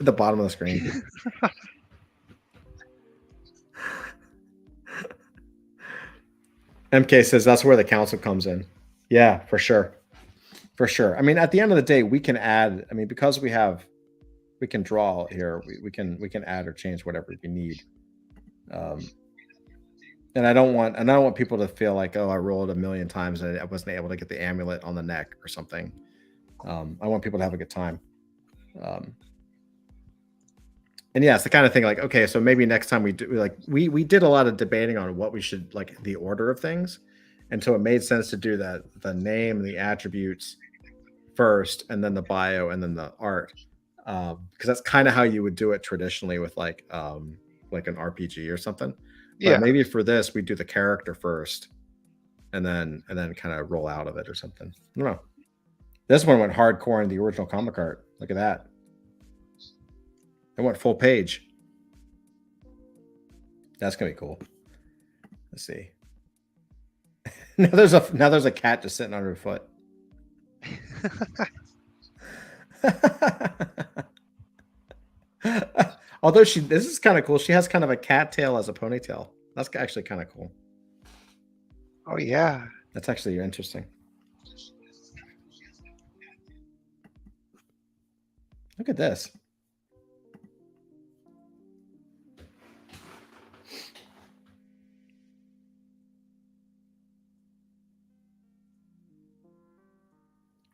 at the bottom of the screen. MK says that's where the council comes in. Yeah, for sure. For sure. I mean, at the end of the day, we can add, I mean, because we can draw here, we can add or change whatever we need. And I don't want people to feel like, oh, I rolled a million times and I wasn't able to get the amulet on the neck or something. I want people to have a good time. And yeah, it's the kind of thing like, okay, so maybe next time we do, like, we did a lot of debating on what we should, like, the order of things. And so it made sense to do that, the name and the attributes first, and then the bio, and then the art. Because that's kind of how you would do it traditionally with like an RPG or something. But Yeah. maybe for this, we do the character first, and then kind of roll out of it or something. I don't know. This one went hardcore in the original comic art. Look at that. It went full page. That's gonna be cool. Let's see. now there's a cat just sitting under her foot. Although this is kind of cool. She has kind of a cat tail as a ponytail. That's actually kind of cool. Oh yeah. That's actually interesting. Look at this.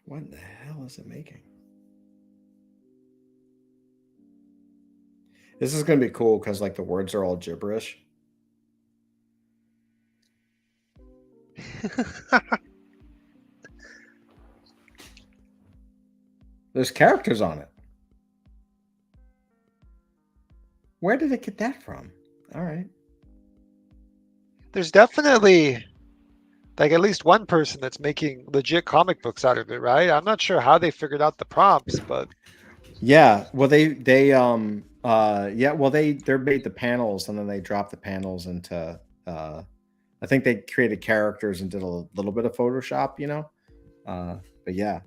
What the hell is it making? This is going to be cool because like the words are all gibberish. There's characters on it. Where did it get that from? All right. There's definitely like at least one person that's making legit comic books out of it, right? I'm not sure how they figured out the prompts, but yeah, well they made the panels and then they dropped the panels into I think they created characters and did a little bit of Photoshop, but yeah,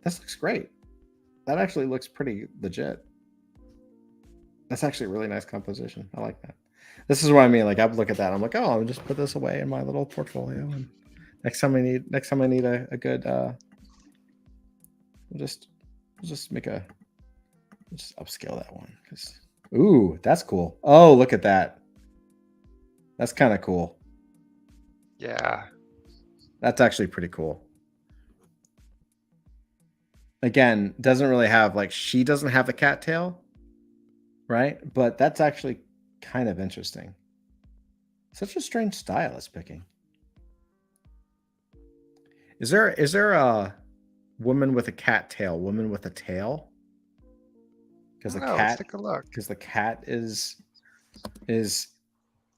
this looks great. That actually looks pretty legit. That's actually a really nice composition. I like that. This is what I mean. Like I would look at that. I'm like, oh, I'll just put this away in my little portfolio. And next time I need a good, we'll just upscale that one. Because ooh, that's cool. Oh, look at that. That's kind of cool. yeah. That's actually pretty cool. Again, doesn't really have she doesn't have the cattail, right? But that's actually kind of interesting. Such a strange style it's picking. Is there a woman with a cat tail? Woman with a tail? Because the cat. Let's take a look. Because the cat is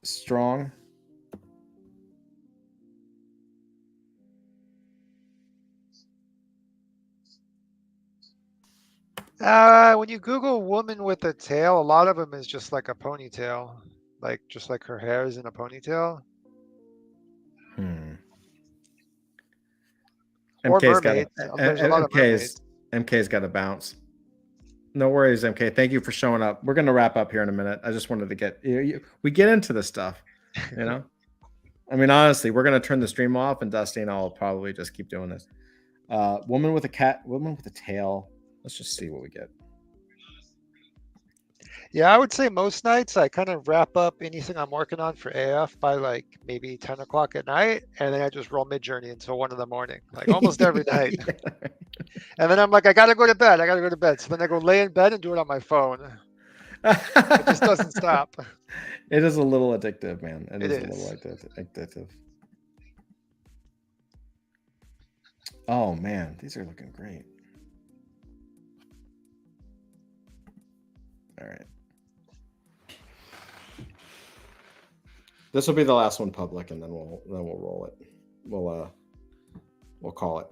strong. When you Google woman with a tail, a lot of them is just like a ponytail, just like her hair is in a ponytail. Or mermaid. There's a lot of mermaids. MK's got to bounce. No worries, MK. Thank you for showing up. We're going to wrap up here in a minute. I just wanted to we get into this stuff, I mean, honestly, we're going to turn the stream off and Dusty and I'll probably just keep doing this. Woman with a tail. Let's just see what we get. Yeah, I would say most nights I kind of wrap up anything I'm working on for AF by maybe 10 o'clock at night, and then I just roll Midjourney until 1 in the morning, almost every night. And then I'm like, I gotta go to bed. So then I go lay in bed and do it on my phone. It just doesn't stop. It is a little addictive, man. It is a little addictive. Oh man, these are looking great. All right. This will be the last one public, and then we'll roll it. We'll call it.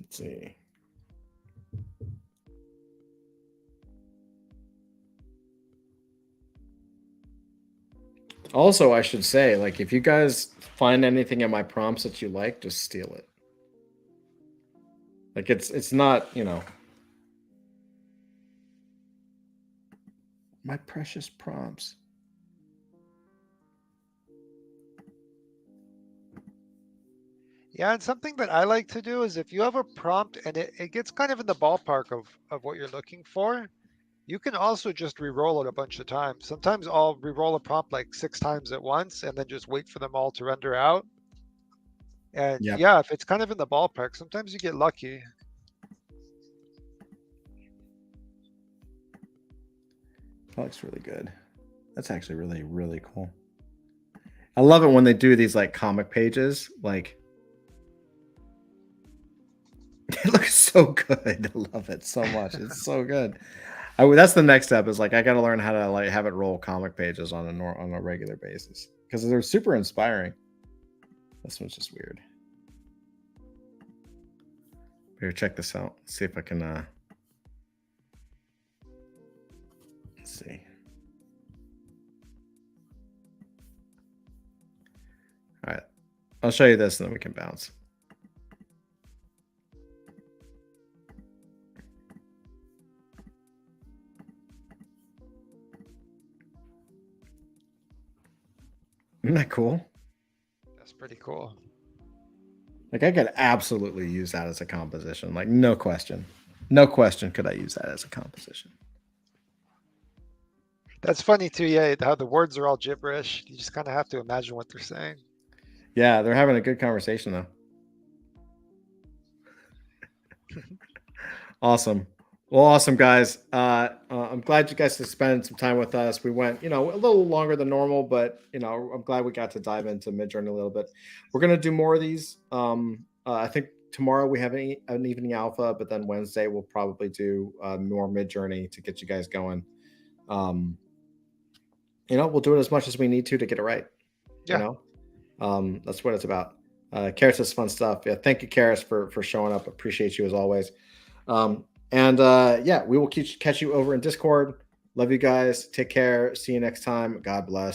Let's see. Also, I should say, if you guys find anything in my prompts that you like, just steal it. It's not, my precious prompts. Yeah, and something that I like to do is if you have a prompt and it gets kind of in the ballpark of what you're looking for, you can also just re-roll it a bunch of times. Sometimes I'll re-roll a prompt like 6 times at once and then just wait for them all to render out. And Yep. yeah, if it's kind of in the ballpark, sometimes you get lucky. That looks really good. That's actually really, really cool. I love it when they do these like comic pages. Like, it looks so good. I love it so much. It's so good. That's the next step. Is like I got to learn how to like have it roll comic pages on a regular basis because they're super inspiring. This one's just weird. Here, check this out. Let's see if I can. Let's see. All right, I'll show you this and then we can bounce. Isn't that cool? That's pretty cool. Like I could absolutely use that as a composition. Like no question. No question could I use that as a composition. That's funny too, yeah, how the words are all gibberish. You just kind of have to imagine what they're saying. Yeah, they're having a good conversation though. Awesome. Well, awesome, guys. I'm glad you guys spent some time with us. We went, a little longer than normal, but I'm glad we got to dive into Midjourney a little bit. We're gonna do more of these. I think tomorrow we have an evening alpha, but then Wednesday we'll probably do more Midjourney to get you guys going. We'll do it as much as we need to get it right. Yeah. That's what it's about. Karis is fun stuff. Yeah, thank you, Karis, for showing up. Appreciate you as always. We will catch you over in Discord. Love you guys. Take care. See you next time. God bless.